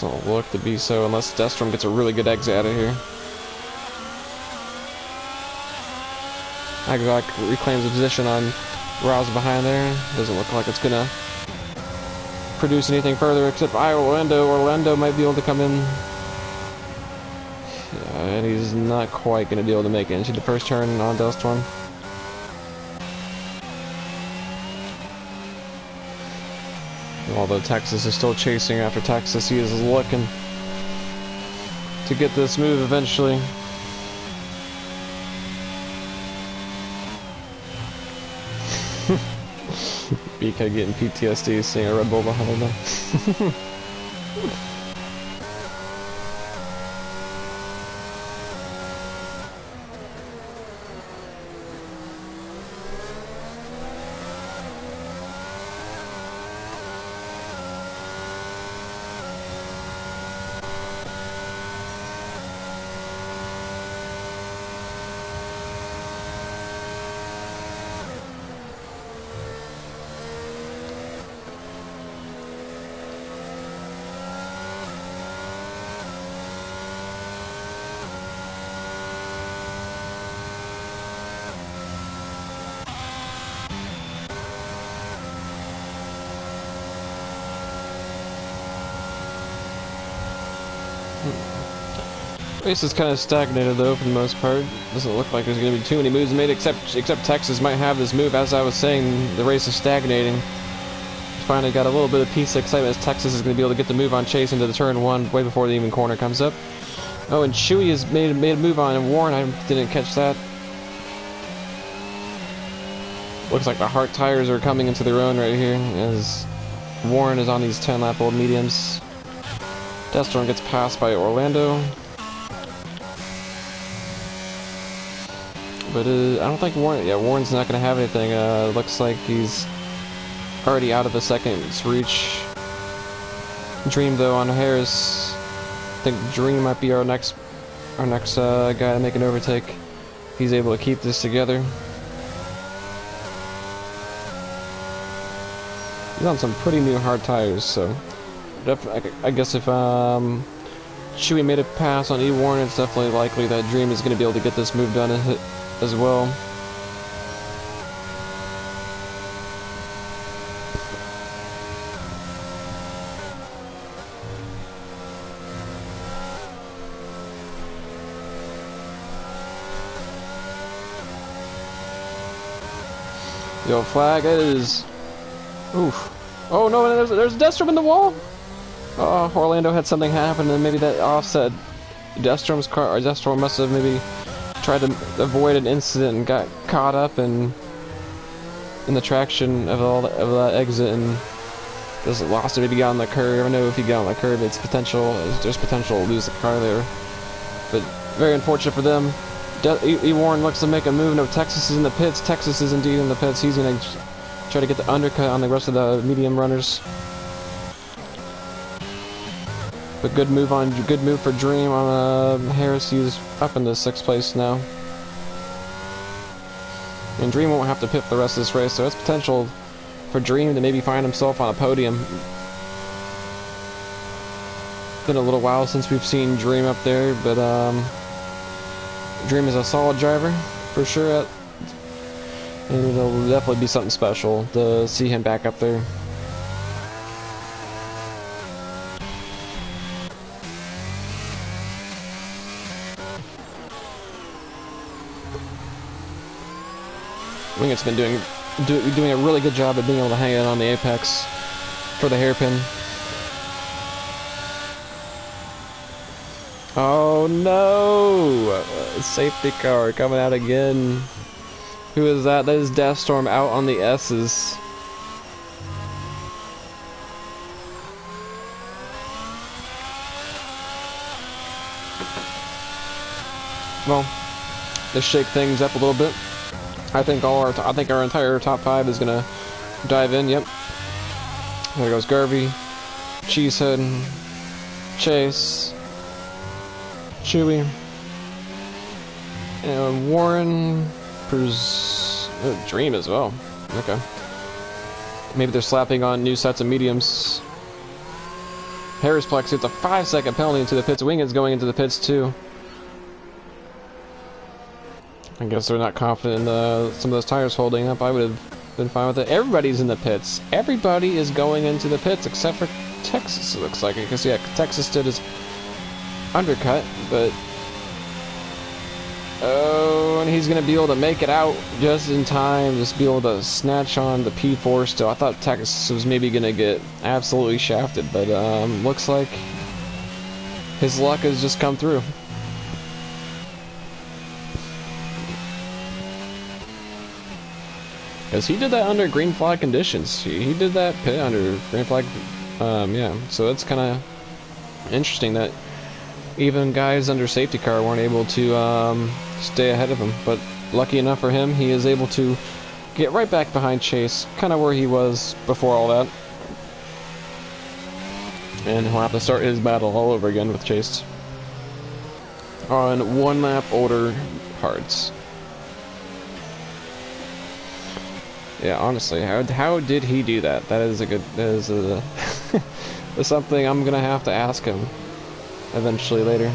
Doesn't look to be so, unless Deathstorm gets a really good exit out of here. Exotic reclaims a position on Rouse behind there. Doesn't look like it's gonna produce anything further except Orlando. Orlando might be able to come in. Yeah, and he's not quite gonna be able to make it into the first turn on Deathstorm. Although Texas is still chasing after Texas, he is looking to get this move eventually. BK getting PTSD seeing a Red Bull behind him. Race is kind of stagnated though for the most part. Doesn't look like there's going to be too many moves made, except Texas might have this move. As I was saying, the race is stagnating. Finally got a little bit of peace and excitement as Texas is going to be able to get the move on Chase into the turn one way before the even corner comes up. Oh, and Chewy has made a move on Warren. I didn't catch that. Looks like the hard tires are coming into their own right here as Warren is on these 10-lap-old mediums. Deathstorm gets passed by Orlando. But I don't think Warren's not going to have anything. Looks like he's already out of the second's reach. Dream though on Harris. I think Dream might be our next guy to make an overtake. He's able to keep this together. He's on some pretty new hard tires, so I guess if Chewy made a pass on E. Warren, it's definitely likely that Dream is going to be able to get this move done as well. Yo, flag is. Oof. Oh no, there's Deathstorm in the wall! Oh, Orlando had something happen and maybe that offset Deathstorm's car, or Deathstorm must have maybe tried to avoid an incident and got caught up in the traction of that exit and just lost it. Maybe got on the curb. I don't know if he got on the curb. There's potential to lose the car there, but very unfortunate for them. E. Warren looks to make a move. No, Texas is in the pits. Texas is indeed in the pits. He's gonna try to get the undercut on the rest of the medium runners. But good move for Dream on Harris. He's up into 6th place now. And Dream won't have to pit the rest of this race, so it's potential for Dream to maybe find himself on a podium. Been a little while since we've seen Dream up there, but Dream is a solid driver for sure. And it'll definitely be something special to see him back up there. Wingett's been doing a really good job of being able to hang it on the apex for the hairpin. Oh no! Safety car coming out again. Who is that? That is Deathstorm out on the S's. Well, let's shake things up a little bit. I think our entire top 5 is gonna dive in. Yep. There goes Garvey, Cheesehead, Chase, Chewy, and Warren. Dream as well. Okay. Maybe they're slapping on new sets of mediums. Harris Plex gets a 5-second penalty into the pits. Wingett's going into the pits too. I guess they're not confident in some of those tires holding up. I would have been fine with it. Everybody's in the pits. Everybody is going into the pits except for Texas, it looks like. Because, yeah, Texas did his undercut, but... Oh, and he's going to be able to make it out just in time. Just be able to snatch on the P4 still. I thought Texas was maybe going to get absolutely shafted, but looks like his luck has just come through. Because he did that under green flag conditions. He did that pit under green flag. Yeah, so that's kind of interesting that even guys under safety car weren't able to stay ahead of him. But lucky enough for him, he is able to get right back behind Chase, kind of where he was before all that. And he'll have to start his battle all over again with Chase on 1 lap older hards. Yeah, honestly, how did he do that? That is something I'm gonna have to ask him eventually later.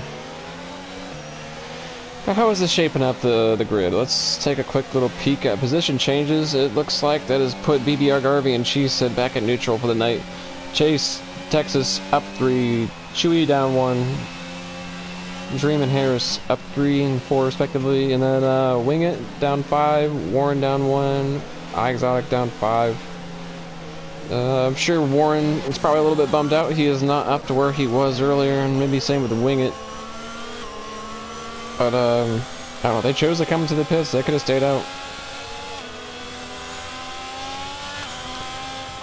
But how is this shaping up the grid? Let's take a quick little peek at position changes. It looks like that has put BBR Garvey and Cheesehead back at neutral for the night. Chase, Texas up 3, Chewy down 1, Dream and Harris up 3 and 4 respectively, and then Wing It down 5, Warren down 1, iExotic down 5. I'm sure Warren is probably a little bit bummed out. He is not up to where he was earlier, and maybe same with the Wing It. But I don't know. They chose to come to the pits. They could have stayed out.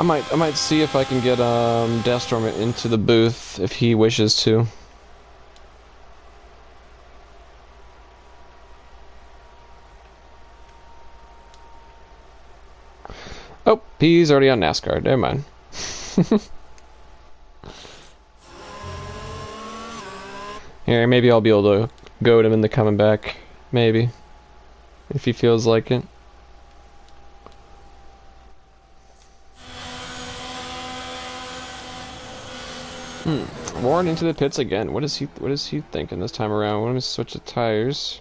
I might see if I can get Deathstorm into the booth if he wishes to. Oh, he's already on NASCAR. Never mind. Here, maybe I'll be able to goad him into coming back. Maybe. If he feels like it. Warren into the pits again. What is he thinking this time around? Let me switch the tires.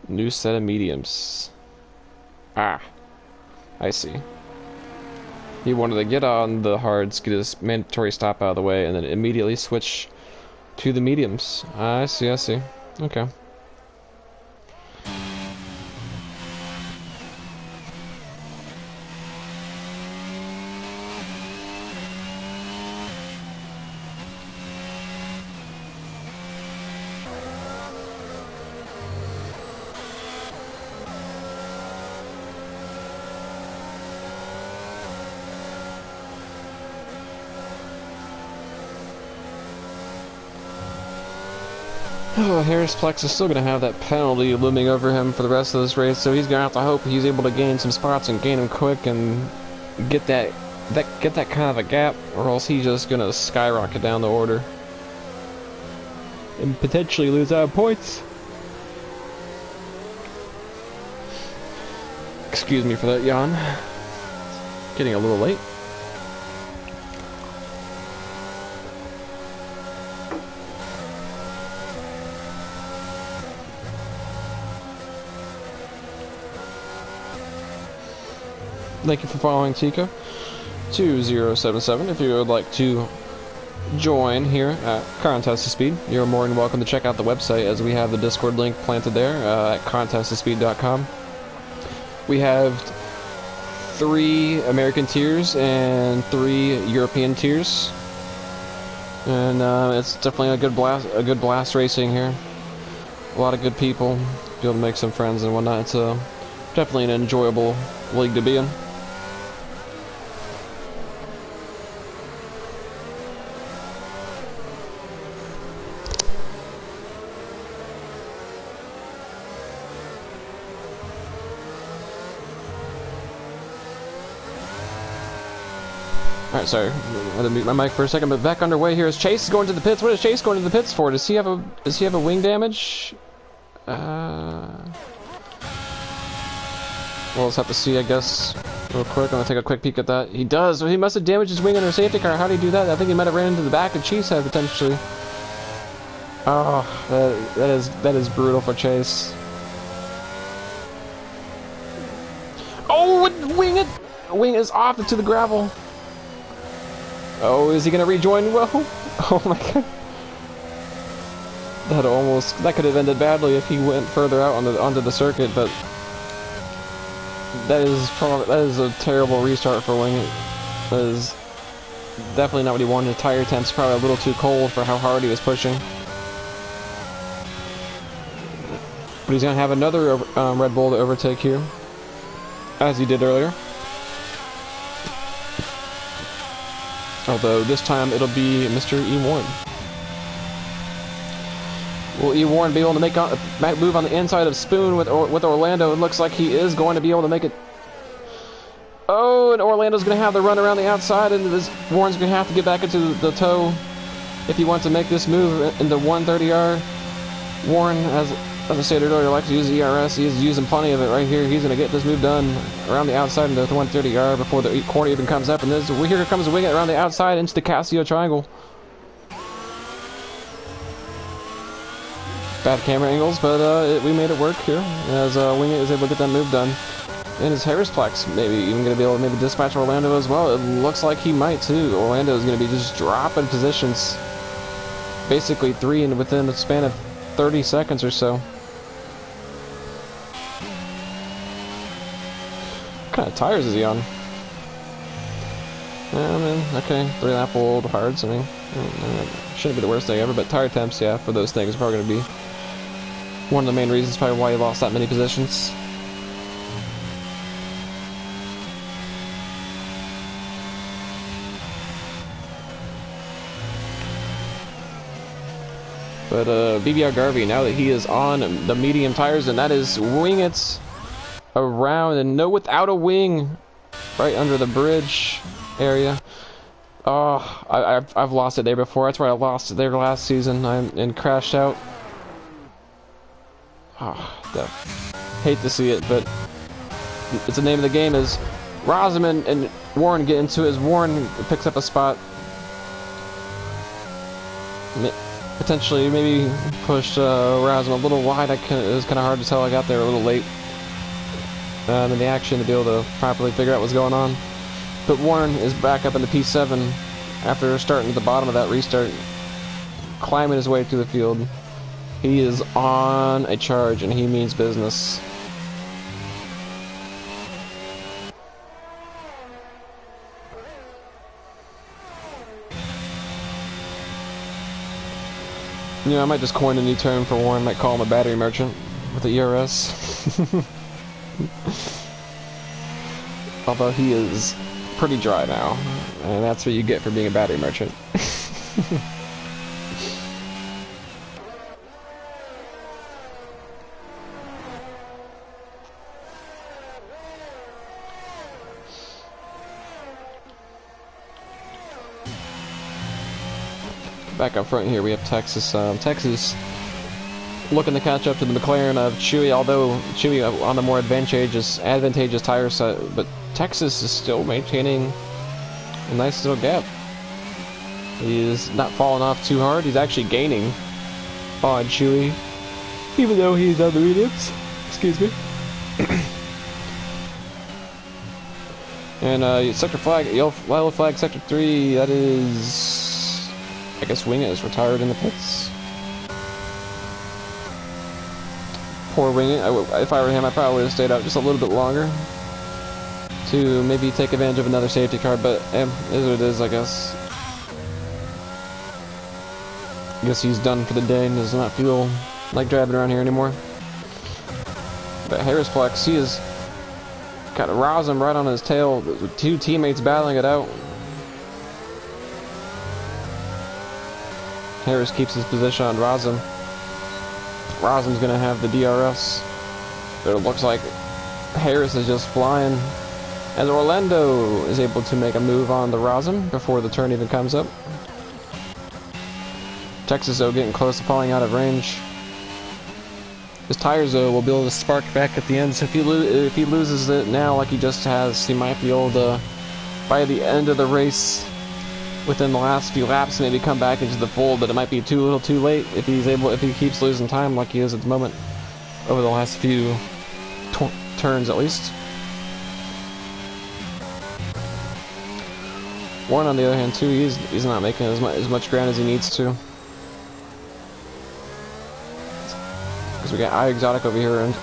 New set of mediums. Ah, I see. He wanted to get on the hards, get his mandatory stop out of the way, and then immediately switch to the mediums. I see, I see. Okay. Oh, Harris Plex is still going to have that penalty looming over him for the rest of this race, so he's going to have to hope he's able to gain some spots and gain them quick and get that kind of a gap, or else he's just going to skyrocket down the order and potentially lose out points. Excuse me for that yawn. Getting a little late. Thank you for following Tico 2077. If you would like to join here at Contest to Speed, you're more than welcome to check out the website, as we have the Discord link planted there at contesttospeed.com. We have 3 American tiers and 3 European tiers, and it's definitely a good blast racing here. A lot of good people, be able to make some friends and whatnot. It's definitely an enjoyable league to be in. Alright, sorry, I had to mute my mic for a second, but back underway here is Chase going to the pits. What is Chase going to the pits for? Does he have a wing damage? We'll just have to see, I guess, real quick. I'm gonna take a quick peek at that. He does. He must have damaged his wing under a safety car. How did he do that? I think he might have ran into the back of Cheesehead potentially. Oh, that is brutal for Chase. Oh, wing it! Wing is off into the gravel. Oh, is he gonna rejoin? Whoa! Oh my god! That could have ended badly if he went further out onto the circuit, but that is a terrible restart for Wing It. That is definitely not what he wanted. The tire temp's probably a little too cold for how hard he was pushing. But he's gonna have another Red Bull to overtake here, as he did earlier. Although this time it'll be Mr. E. Warren. Will E. Warren be able to make a move on the inside of Spoon with Orlando? It looks like he is going to be able to make it. Oh, and Orlando's going to have the run around the outside, and Warren's going to have to get back into the toe if he wants to make this move into 130R. Warren, as I stated earlier, likes to use ERS. He's using plenty of it right here. He's going to get this move done around the outside into the 130R before the corner even comes up. And here comes Wing It around the outside into the Casio triangle. Bad camera angles, but we made it work here as Wing It is able to get that move done. And his Harris Plex maybe even going to be able to maybe dispatch Orlando as well. It looks like he might too. Orlando is going to be just dropping positions. basically 3 and within a span of 30 seconds or so. What kind of tires is he on? I mean, okay, 3-lap old hards. I mean, shouldn't be the worst thing ever, but tire temps, yeah, for those things are probably going to be one of the main reasons probably why he lost that many positions. But BBR Garvey, now that he is on the medium tires, and that is wing it around, and no, without a wing, right under the bridge area. Oh, I've lost it there before. That's where I lost it there last season and crashed out. Oh, hate to see it, but it's the name of the game. Is Rosamond and Warren get into it as Warren picks up a spot. Potentially, maybe pushed Rosamond a little wide. It was kind of hard to tell. I got there a little late in the action to be able to properly figure out what's going on. But Warren is back up in the P7 after starting at the bottom of that restart, climbing his way through the field. He is on a charge, and he means business. You know, I might just coin a new term for Warren. Might call him a battery merchant with the ERS. Although he is pretty dry now, and that's what you get for being a battery merchant. Back up front here, we have Texas. Texas looking to catch up to the McLaren of Chewy, although Chewy on the more advantageous tire set, but Texas is still maintaining a nice little gap. He is not falling off too hard. He's actually gaining on Chewy, even though he's on the mediums. Excuse me. And sector flag, yellow flag, sector 3. That is, I guess, Wingett is retired in the pits. Poor Wingett. If I were him, I probably would have stayed out just a little bit longer to maybe take advantage of another safety car, but is what it is, I guess. I guess he's done for the day and does not feel like driving around here anymore. But Harrisplex, he has got Rosam right on his tail, with two teammates battling it out. Harris keeps his position on Rosam. Rosam's gonna have the DRS, but it looks like Harris is just flying, as Orlando is able to make a move on the Rosam before the turn even comes up. Texas, though, getting close to falling out of range. His tires, though, will be able to spark back at the end, so if he loses it now like he just has, he might be able to, by the end of the race, within the last few laps, maybe come back into the fold, but it might be a little too late if he keeps losing time like he is at the moment, over the last few turns at least. Warren, on the other hand, too, he's not making as much ground as he needs to. Because we got iExotic over here, and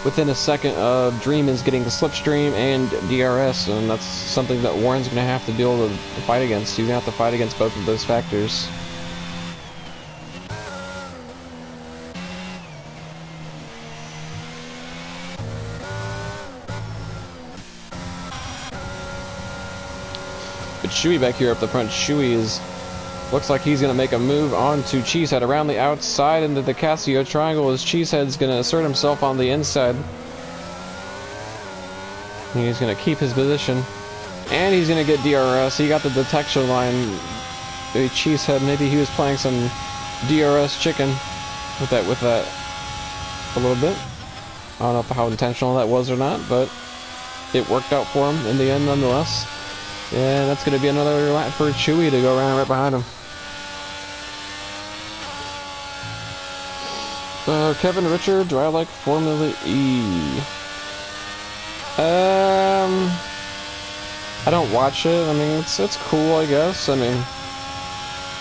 within a second of Dream is getting the slipstream and DRS, and that's something that Warren's going to have to be able to fight against. He's going to have to fight against both of those factors. But Chewy back here up the front, Chewy looks like he's going to make a move on to Cheesehead around the outside into the Casio triangle, as Cheesehead's going to assert himself on the inside. He's going to keep his position, and he's going to get DRS. He got the detection line. Maybe Cheesehead, maybe he was playing some DRS chicken with that a little bit. I don't know how intentional that was or not, but it worked out for him in the end nonetheless. And that's going to be another lap for Chewy to go around right behind him. Kevin Richard, do I like Formula E? I don't watch it. I mean, it's cool, I guess. I mean,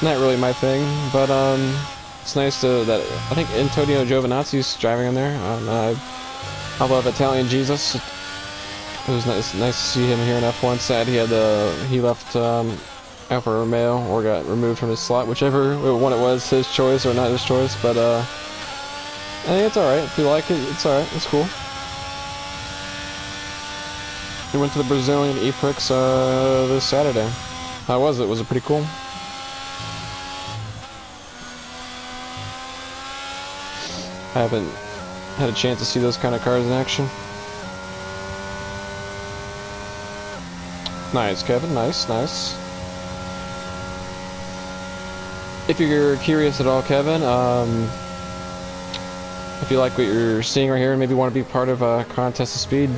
not really my thing, but it's nice that I think Antonio Giovinazzi's driving in there. I love Italian Jesus. It was nice to see him here in F1. Sad he left Alfa Romeo or got removed from his slot, whichever one it was, his choice or not his choice. But I think it's all right. If you like it, it's all right. It's cool. We went to the Brazilian E-Prix this Saturday. How was it? Was it pretty cool? I haven't had a chance to see those kind of cars in action. Nice, Kevin. Nice, nice. If you're curious at all, Kevin, if you like what you're seeing right here and maybe want to be part of Contest of Speed,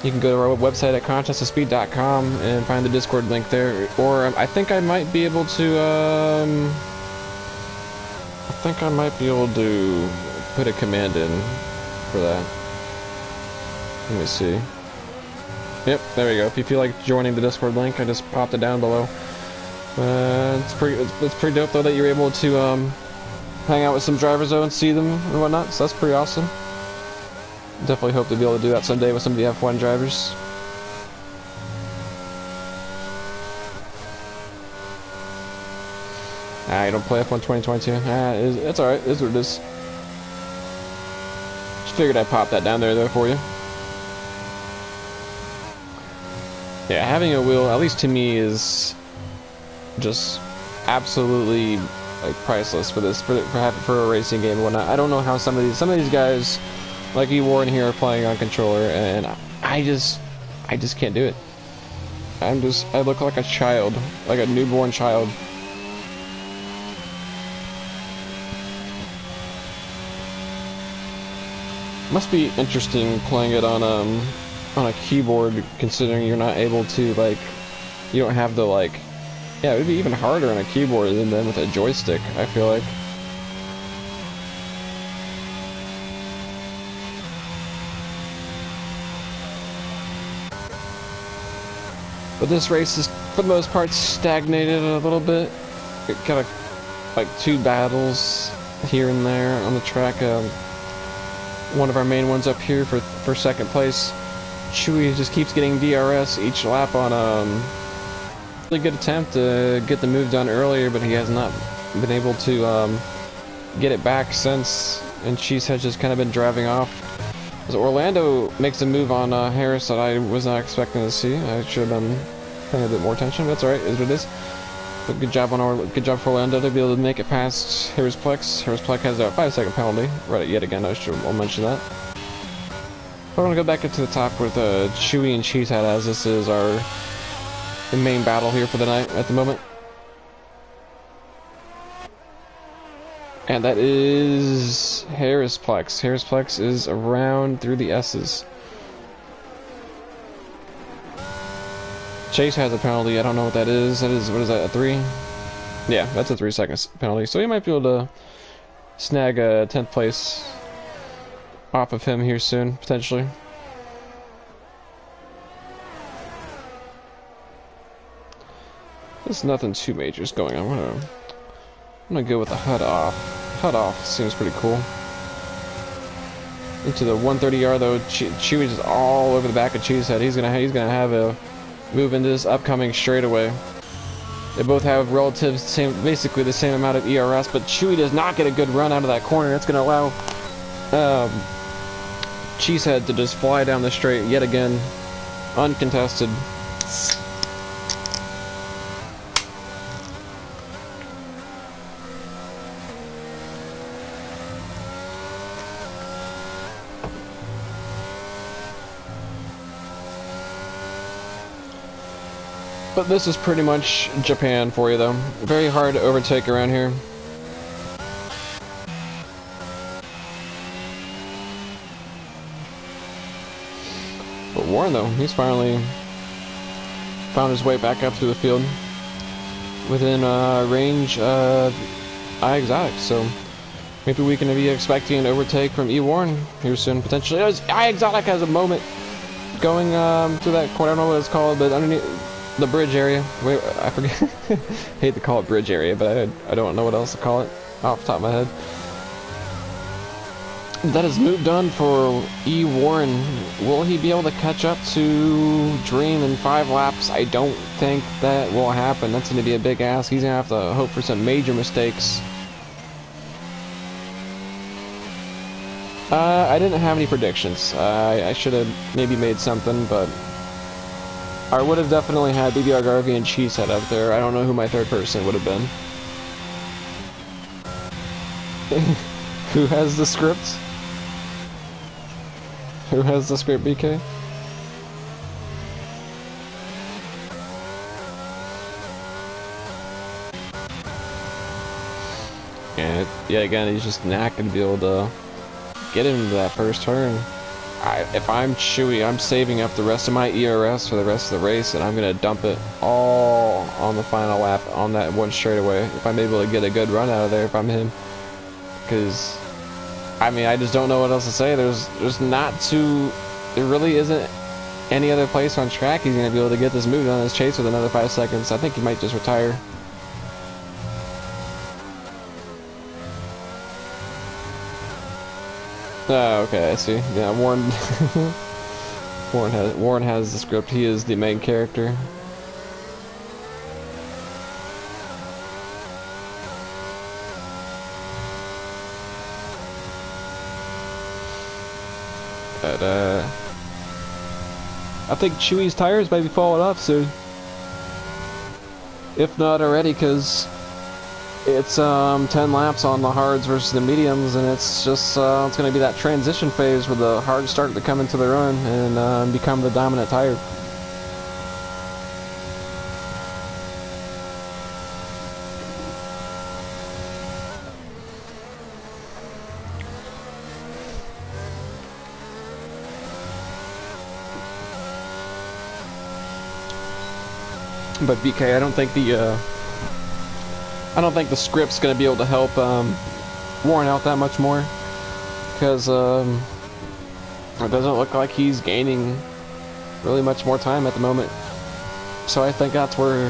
you can go to our website at contestofspeed.com and find the Discord link there. Or I think I might be able to put a command in for that. Let me see. Yep, there we go. If you feel like joining the Discord link, I just popped it down below. It's pretty dope though that you're able to hang out with some drivers though and see them and whatnot. So that's pretty awesome. Definitely hope to be able to do that someday with some of the F1 drivers. You don't play F1 2022. It's alright. It is what it is. Just figured I'd pop that down there though for you. Yeah, having a wheel, at least to me, is just absolutely like priceless for this, for a racing game and whatnot. I don't know how some of these guys, like E Warren here, are playing on controller, and I just can't do it. I look like a child, like a newborn child. Must be interesting playing it on a keyboard, considering you're not able to, like, you don't have the, like, yeah, it would be even harder on a keyboard than with a joystick, I feel like. But this race is, for the most part, stagnated a little bit. It kind of, like, 2 battles here and there on the track. One of our main ones up here for second place. Chewy just keeps getting DRS each lap on really good attempt to get the move done earlier, but he has not been able to get it back since, and Cheesehead's just kind of been driving off. As Orlando makes a move on Harris that I was not expecting to see. I should have been paying a bit more attention. That's alright, is what it is. But good job for Orlando to be able to make it past Harris Plex. Harris Plex has a 5-second penalty. Right, yet again, I'll mention that. We're going to go back up to the top with Chewy and Cheesehead, as this is our main battle here for the night at the moment. And that is Harris Plex. Harris Plex is around through the S's. Chase has a penalty. I don't know what that is. What is that, a 3? Yeah, that's a 3-second penalty. So he might be able to snag a 10th place off of him here soon, potentially. There's nothing too majors going on. I'm gonna go with the HUD off. HUD off seems pretty cool. Into the 130R though, Chewy's is all over the back of Cheesehead. He's gonna have a move into this upcoming straightaway. They both have basically the same amount of ERS, but Chewy does not get a good run out of that corner. That's gonna allow Cheesehead to just fly down the straight yet again, uncontested. But this is pretty much Japan for you, though. Very hard to overtake around here. But Warren, though, he's finally found his way back up through the field within range of iExotic. So maybe we can be expecting an overtake from E. Warren here soon, potentially. iExotic has a moment going through that corner. I don't know what it's called, but underneath, The bridge area. Wait, I forget. Hate to call it bridge area, but I don't know what else to call it off the top of my head. That is moved on for E. Warren. Will he be able to catch up to Dream in 5 laps? I don't think that will happen. That's going to be a big ask. He's going to have to hope for some major mistakes. I didn't have any predictions. I should have maybe made something, but I would have definitely had BBR Garvey and Cheesehead up there. I don't know who my third person would have been. Who has the script? Who has the script, BK? And yeah, again, he's just not going to be able to get into that first turn. If I'm Chewy, I'm saving up the rest of my ERS for the rest of the race, and I'm going to dump it all on the final lap on that one straightaway. If I'm able to get a good run out of there, if I'm him. Because, I mean, I just don't know what else to say. There's not too... There really isn't any other place on track he's going to be able to get this move on his chase with another 5 seconds. I think he might just retire. Oh, okay, I see. Yeah, Warren... Warren has the script. He is the main character. But, I think Chewy's tires might be falling off soon. If not already, because it's 10 laps on the hards versus the mediums, and it's just it's going to be that transition phase where the hards start to come into their own and become the dominant tire. But BK, I don't think the script's gonna be able to help Warren out that much more, because it doesn't look like he's gaining really much more time at the moment. So I think that's where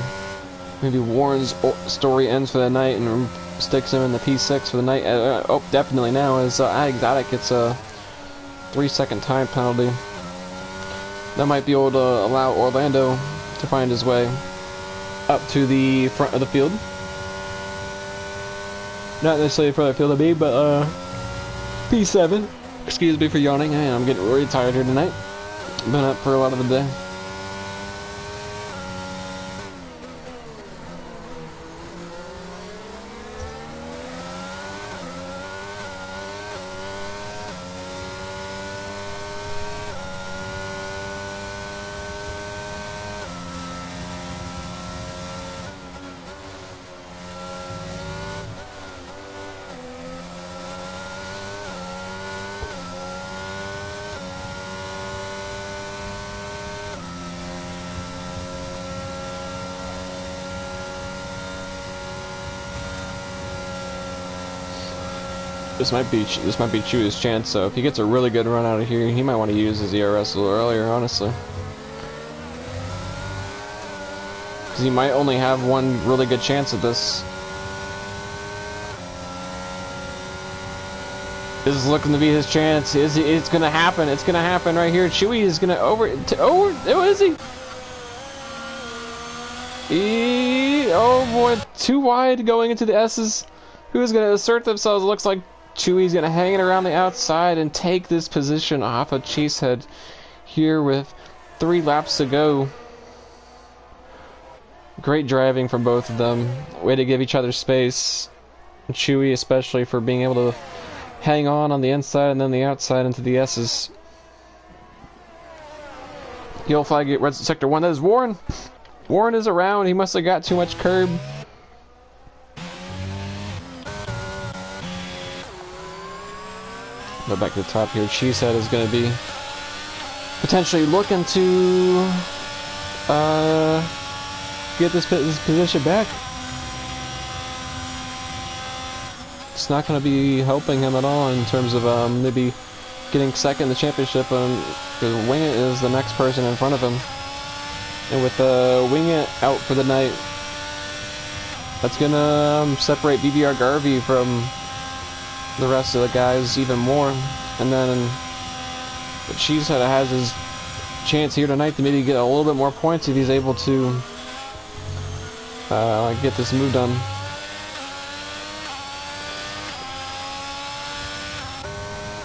maybe Warren's story ends for the night and sticks him in the P6 for the night. Oh, definitely now is Exotic gets a 3-second time penalty. That might be able to allow Orlando to find his way up to the front of the field. Not necessarily front of the field of me, but P7. Excuse me for yawning. I'm getting really tired here tonight. Been up for a lot of the day. This might be Chewy's chance. So if he gets a really good run out of here, he might want to use his ERS a little earlier, honestly, because he might only have one really good chance at this. This is looking to be his chance. It's gonna happen. It's gonna happen right here. Chewy is gonna over. Oh, is he? Oh boy, too wide going into the S's. Who's gonna assert themselves? It looks like Chewy's gonna hang it around the outside and take this position off of Cheesehead here with 3 laps to go. Great driving from both of them. Way to give each other space. Chewy especially for being able to hang on the inside and then the outside into the S's. Yellow flag at red sector 1. That is Warren. Warren is around. He must have got too much curb. Go back to the top here. Cheesehead is going to be potentially looking to get this position back. It's not going to be helping him at all in terms of maybe getting second in the championship, because Wingit is the next person in front of him. And with Wing It out for the night, that's gonna separate BBR Garvey from the rest of the guys even more. And then the Cheesehead has his chance here tonight to maybe get a little bit more points if he's able to get this move done.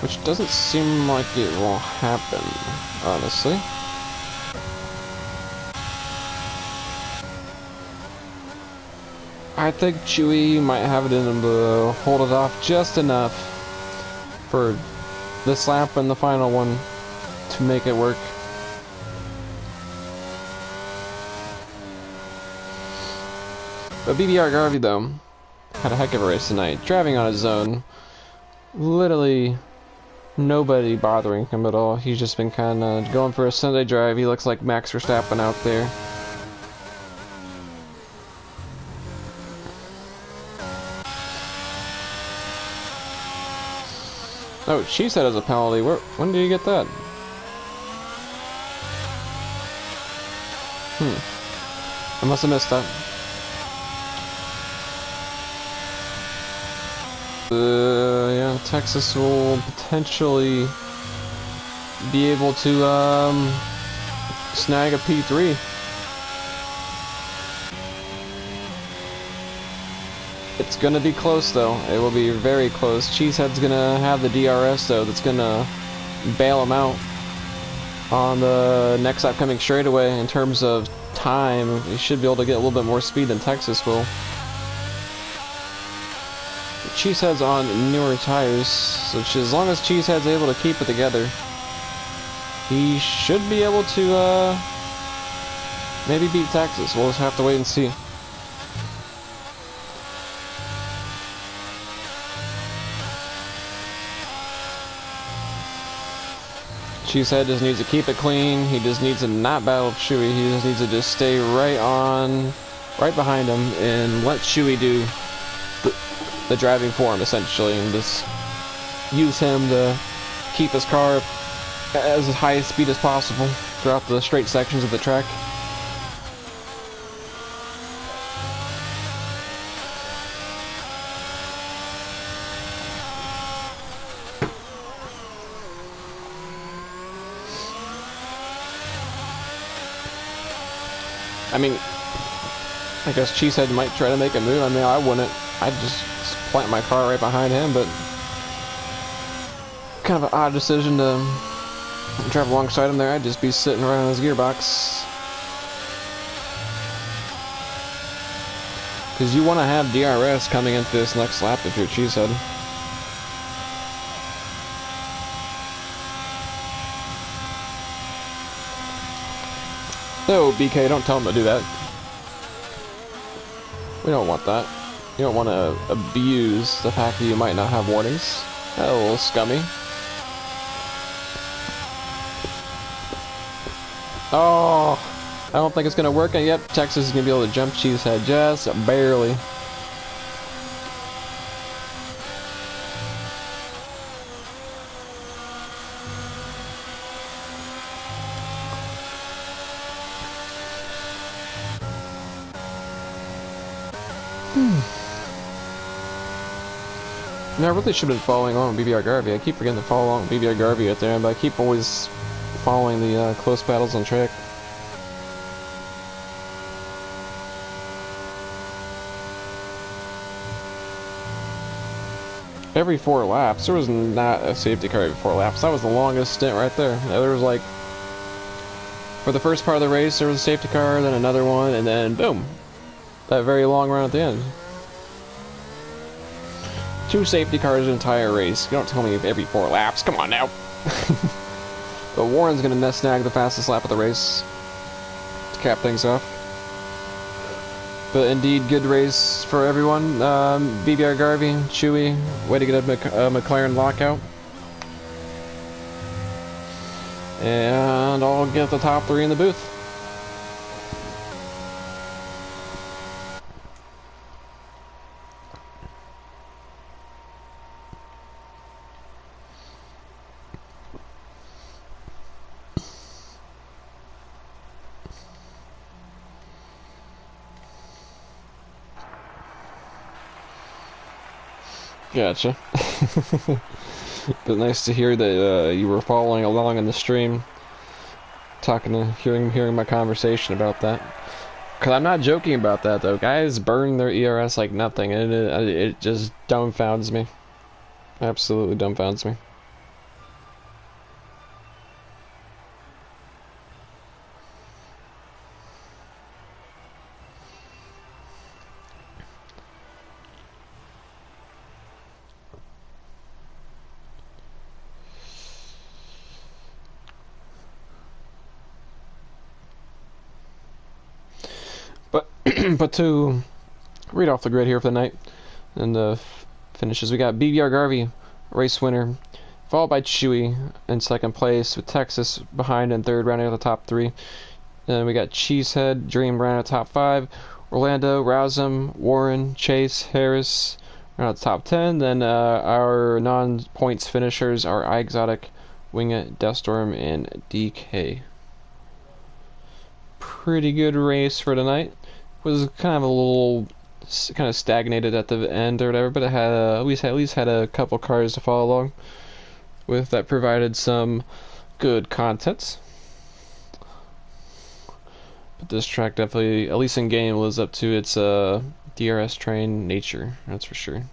Which doesn't seem like it will happen, honestly. I think Chewy might have it in him to hold it off just enough for this lap and the final one to make it work. But BBR Garvey, though, had a heck of a race tonight, driving on his own. Literally nobody bothering him at all. He's just been kind of going for a Sunday drive. He looks like Max Verstappen out there. Oh, she said as a penalty. When did you get that? I must have missed that. Yeah, Texas will potentially be able to snag a P3. It's gonna be close though. It will be very close. Cheesehead's gonna have the DRS though that's gonna bail him out on the next upcoming straightaway. In terms of time, he should be able to get a little bit more speed than Texas will. Cheesehead's on newer tires, which as long as Cheesehead's able to keep it together, he should be able to maybe beat Texas. We'll just have to wait and see. Cheesehead just needs to keep it clean. He just needs to not battle Chewy. He just needs to just stay right behind him and let Chewy do the driving for him, essentially, and just use him to keep his car as high a speed as possible throughout the straight sections of the track. I mean, I guess Cheesehead might try to make a move. I mean, I wouldn't. I'd just plant my car right behind him, but kind of an odd decision to drive alongside him there. I'd just be sitting right on his gearbox. Because you want to have DRS coming into this next lap if you're Cheesehead. No, BK, don't tell him to do that. We don't want that. You don't want to abuse the fact that you might not have warnings. That's a little scummy. Oh, I don't think it's going to work. And yep, Texas is going to be able to jump Cheesehead just barely. I really should have been following along with BBR Garvey. I keep forgetting to follow along with BBR Garvey out there, but I keep always following the close battles on track. Every 4 laps, there was not a safety car every 4 laps. That was the longest stint right there. There was like, for the first part of the race, there was a safety car, then another one, and then boom, that very long run at the end. 2 safety cars the entire race. You don't tell me every 4 laps. Come on now. But Warren's gonna snag the fastest lap of the race to cap things off. But indeed, good race for everyone. BBR Garvey, Chewy, way to get a McLaren lockout. And I'll get the top 3 in the booth. Gotcha. But nice to hear that you were following along in the stream, hearing my conversation about that. Cause I'm not joking about that though. Guys burn their ERS like nothing, and it just dumbfounds me. Absolutely dumbfounds me. But but to read off the grid here for the night and the finishes, we got BBR Garvey, race winner, followed by Chewy in second place, with Texas behind in third, rounding out the top three. Then we got Cheesehead, Dream rounding out the top five, Orlando, Rousum, Warren, Chase, Harris round out the top 10. Then our non-points finishers are iExotic, Wingit, Deathstorm, and DK. Pretty good race for tonight. Was kind of a little kind of stagnated at the end or whatever, but it had at least had a couple cars to follow along with that provided some good content. But this track definitely, at least in game, lives up to its DRS train nature. That's for sure.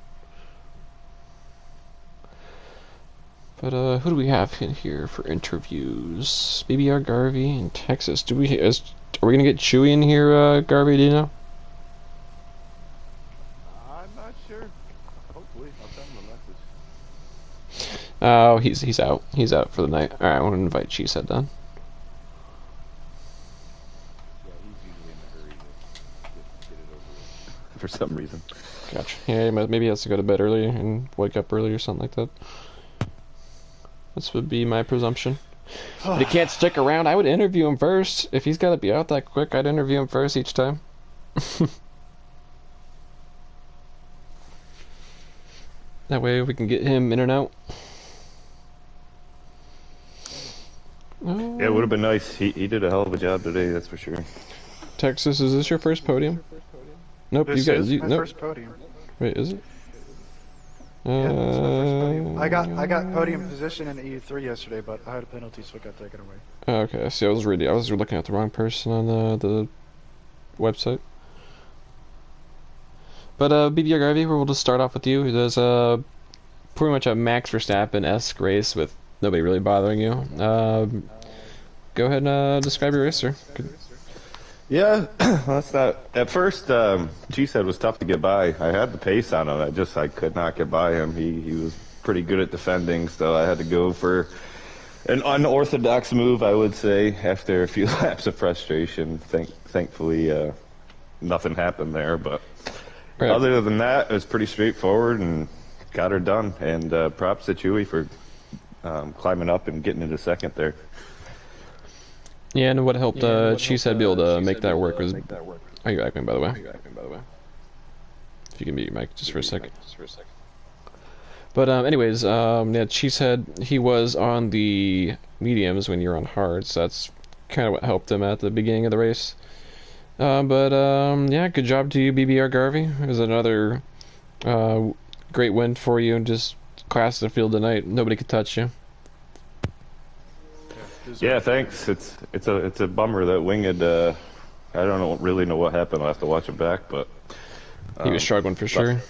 But who do we have in here for interviews? BBR Garvey in Texas. Are we gonna get Chewy in here, Garvey? Do you know? I'm not sure. Hopefully, I'll send him a message. Oh, he's out. He's out for the night. All right, I want to invite Cheesehead then. Yeah, he's usually in a hurry to get it over with for some reason. Gotcha. Yeah, maybe he has to go to bed early and wake up early or something like that. This would be my presumption. But he can't stick around. I would interview him first. If he's got to be out that quick, I'd interview him first each time. That way we can get him in and out. Yeah, it would have been nice. He did a hell of a job today, that's for sure. Texas, is this your first podium? Nope, This you guys. is my Nope. first podium. Wait, is it? Yeah, this is my first podium. I got podium position in EU3 yesterday, but I had a penalty, so it got taken away. Okay, see, I was looking at the wrong person on the website. But BBR Garvey, we'll just start off with you. There's pretty much a Max Verstappen-esque race with nobody really bothering you. Go ahead and describe your race, sir. Yeah, that's not. At first, Cheesehead was tough to get by. I had the pace on him. I could not get by him. He was pretty good at defending, so I had to go for an unorthodox move, I would say, after a few laps of frustration. Thankfully, nothing happened there, but Right. other than that, it was pretty straightforward and got her done. And props to Chewy for climbing up and getting into second there. Yeah, and what helped Cheesehead be able to make that work was... Are you echoing, by the way? If you can mute your mic just for a second. But anyways, yeah, Cheesehead, he was on the mediums when you're on hard, so that's kind of what helped him at the beginning of the race. Yeah, good job to you, BBR Garvey. It was another great win for you. Just class the field tonight. Nobody could touch you. Yeah, thanks. It's a bummer that Winged. I don't really know what happened. I'll have to watch it back, but He was struggling for sure.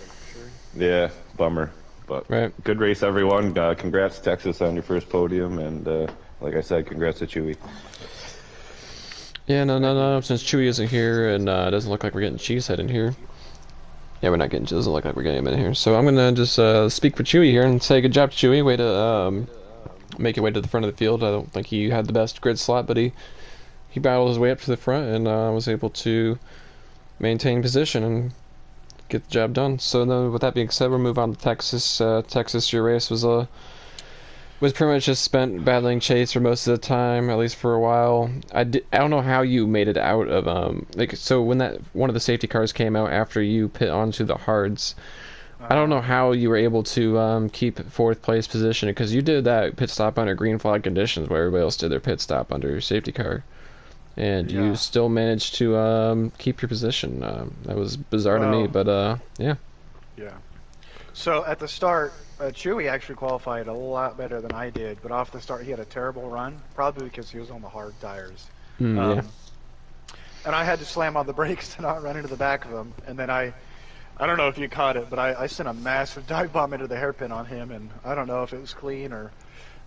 Yeah, bummer. But Right. good race, everyone. Congrats, Texas, on your first podium, and like I said, congrats to Chewy. Yeah, no. Since Chewy isn't here and it doesn't look like we're getting Cheesehead in here. Yeah, we're not getting. It doesn't look like we're getting him in here. So I'm gonna just speak for Chewy here and say good job, Chewy. Way to make your way to the front of the field. I don't think he had the best grid slot, but he battled his way up to the front and was able to maintain position and get the job done. So then, with that being said, we'll move on to Texas. Texas, your race was pretty much just spent battling Chase for most of the time, at least for a while. I don't know how you made it out of so when that one of the safety cars came out after you pit onto the hards. I don't know how you were able to keep fourth place position, because you did that pit stop under green flag conditions where everybody else did their pit stop under safety car, and you still managed to keep your position. That was bizarre to me, but yeah. Yeah. So at the start, Chewy actually qualified a lot better than I did, but off the start he had a terrible run, probably because he was on the hard tires. Yeah. And I had to slam on the brakes to not run into the back of him. And then I don't know if you caught it, but I sent a massive dive bomb into the hairpin on him, and I don't know if it was clean or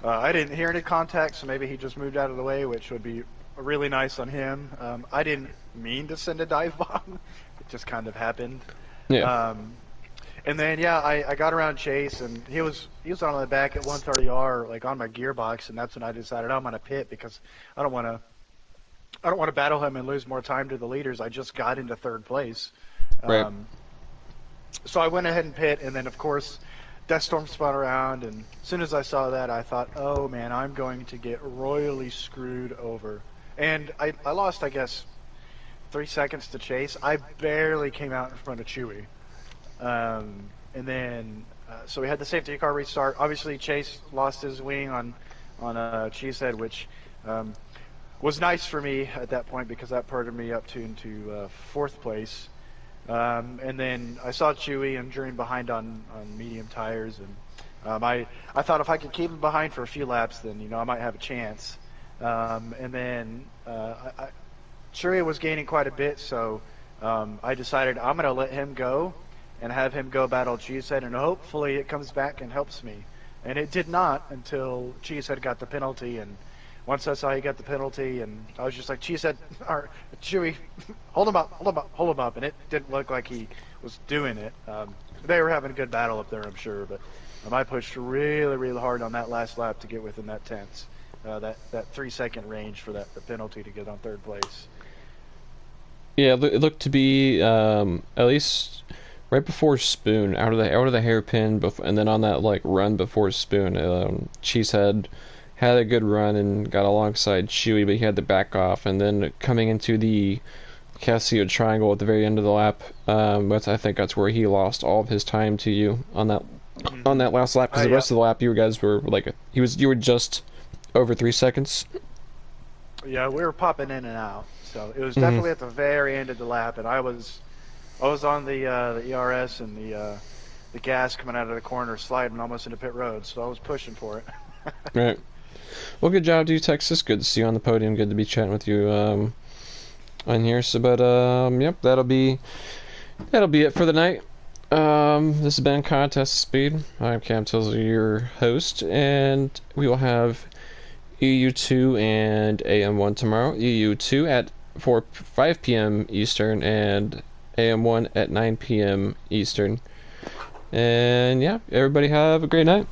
I didn't hear any contact, so maybe he just moved out of the way, which would be really nice on him. I didn't mean to send a dive bomb; it just kind of happened. Yeah. And then yeah, I got around Chase, and he was on the back at 130R, like on my gearbox, and that's when I decided I'm gonna pit because I don't want to battle him and lose more time to the leaders. I just got into third place. Right. So I went ahead and pit, and then of course Death Storm spun around, and as soon as I saw that, I thought, oh man, I'm going to get royally screwed over. And I lost, I guess, 3 seconds to Chase. I barely came out in front of Chewy. And then, so we had the safety car restart. Obviously, Chase lost his wing on Cheesehead, which was nice for me at that point because that putted me up into fourth place. And then I saw Chewy and Dream behind on medium tires, and I thought if I could keep him behind for a few laps, then I might have a chance. And then Chewy was gaining quite a bit, so I decided I'm going to let him go and have him go battle Cheesehead, and hopefully it comes back and helps me. And it did not until Cheesehead got the penalty, and once I saw he got the penalty, and I was just like, Cheesehead, or Chewy, hold him up, and it didn't look like he was doing it. They were having a good battle up there, I'm sure, but I pushed really, really hard on that last lap to get within that tenths, that 3 second range for the penalty to get on third place. Yeah, it looked to be at least right before Spoon, out of the hairpin, and then on that like run before Spoon, Cheesehead had a good run and got alongside Chewy, but he had to back off. And then coming into the Casio triangle at the very end of the lap, but I think that's where he lost all of his time to you on that last lap, because the rest of the lap you guys were like you were just over 3 seconds. Yeah, we were popping in and out, so it was definitely at the very end of the lap, and I was on the ERS and the gas coming out of the corner, sliding almost into pit road, so I was pushing for it. Right. Well, good job, dude, Texas. Good to see you on the podium. Good to be chatting with you on here. So, but yep, that'll be it for the night. This has been Contest Speed. I'm Cam Tilsley, your host, and we will have EU2 and AM1 tomorrow. EU2 at 5 p.m. Eastern and AM1 at 9 p.m. Eastern. And yeah, everybody have a great night.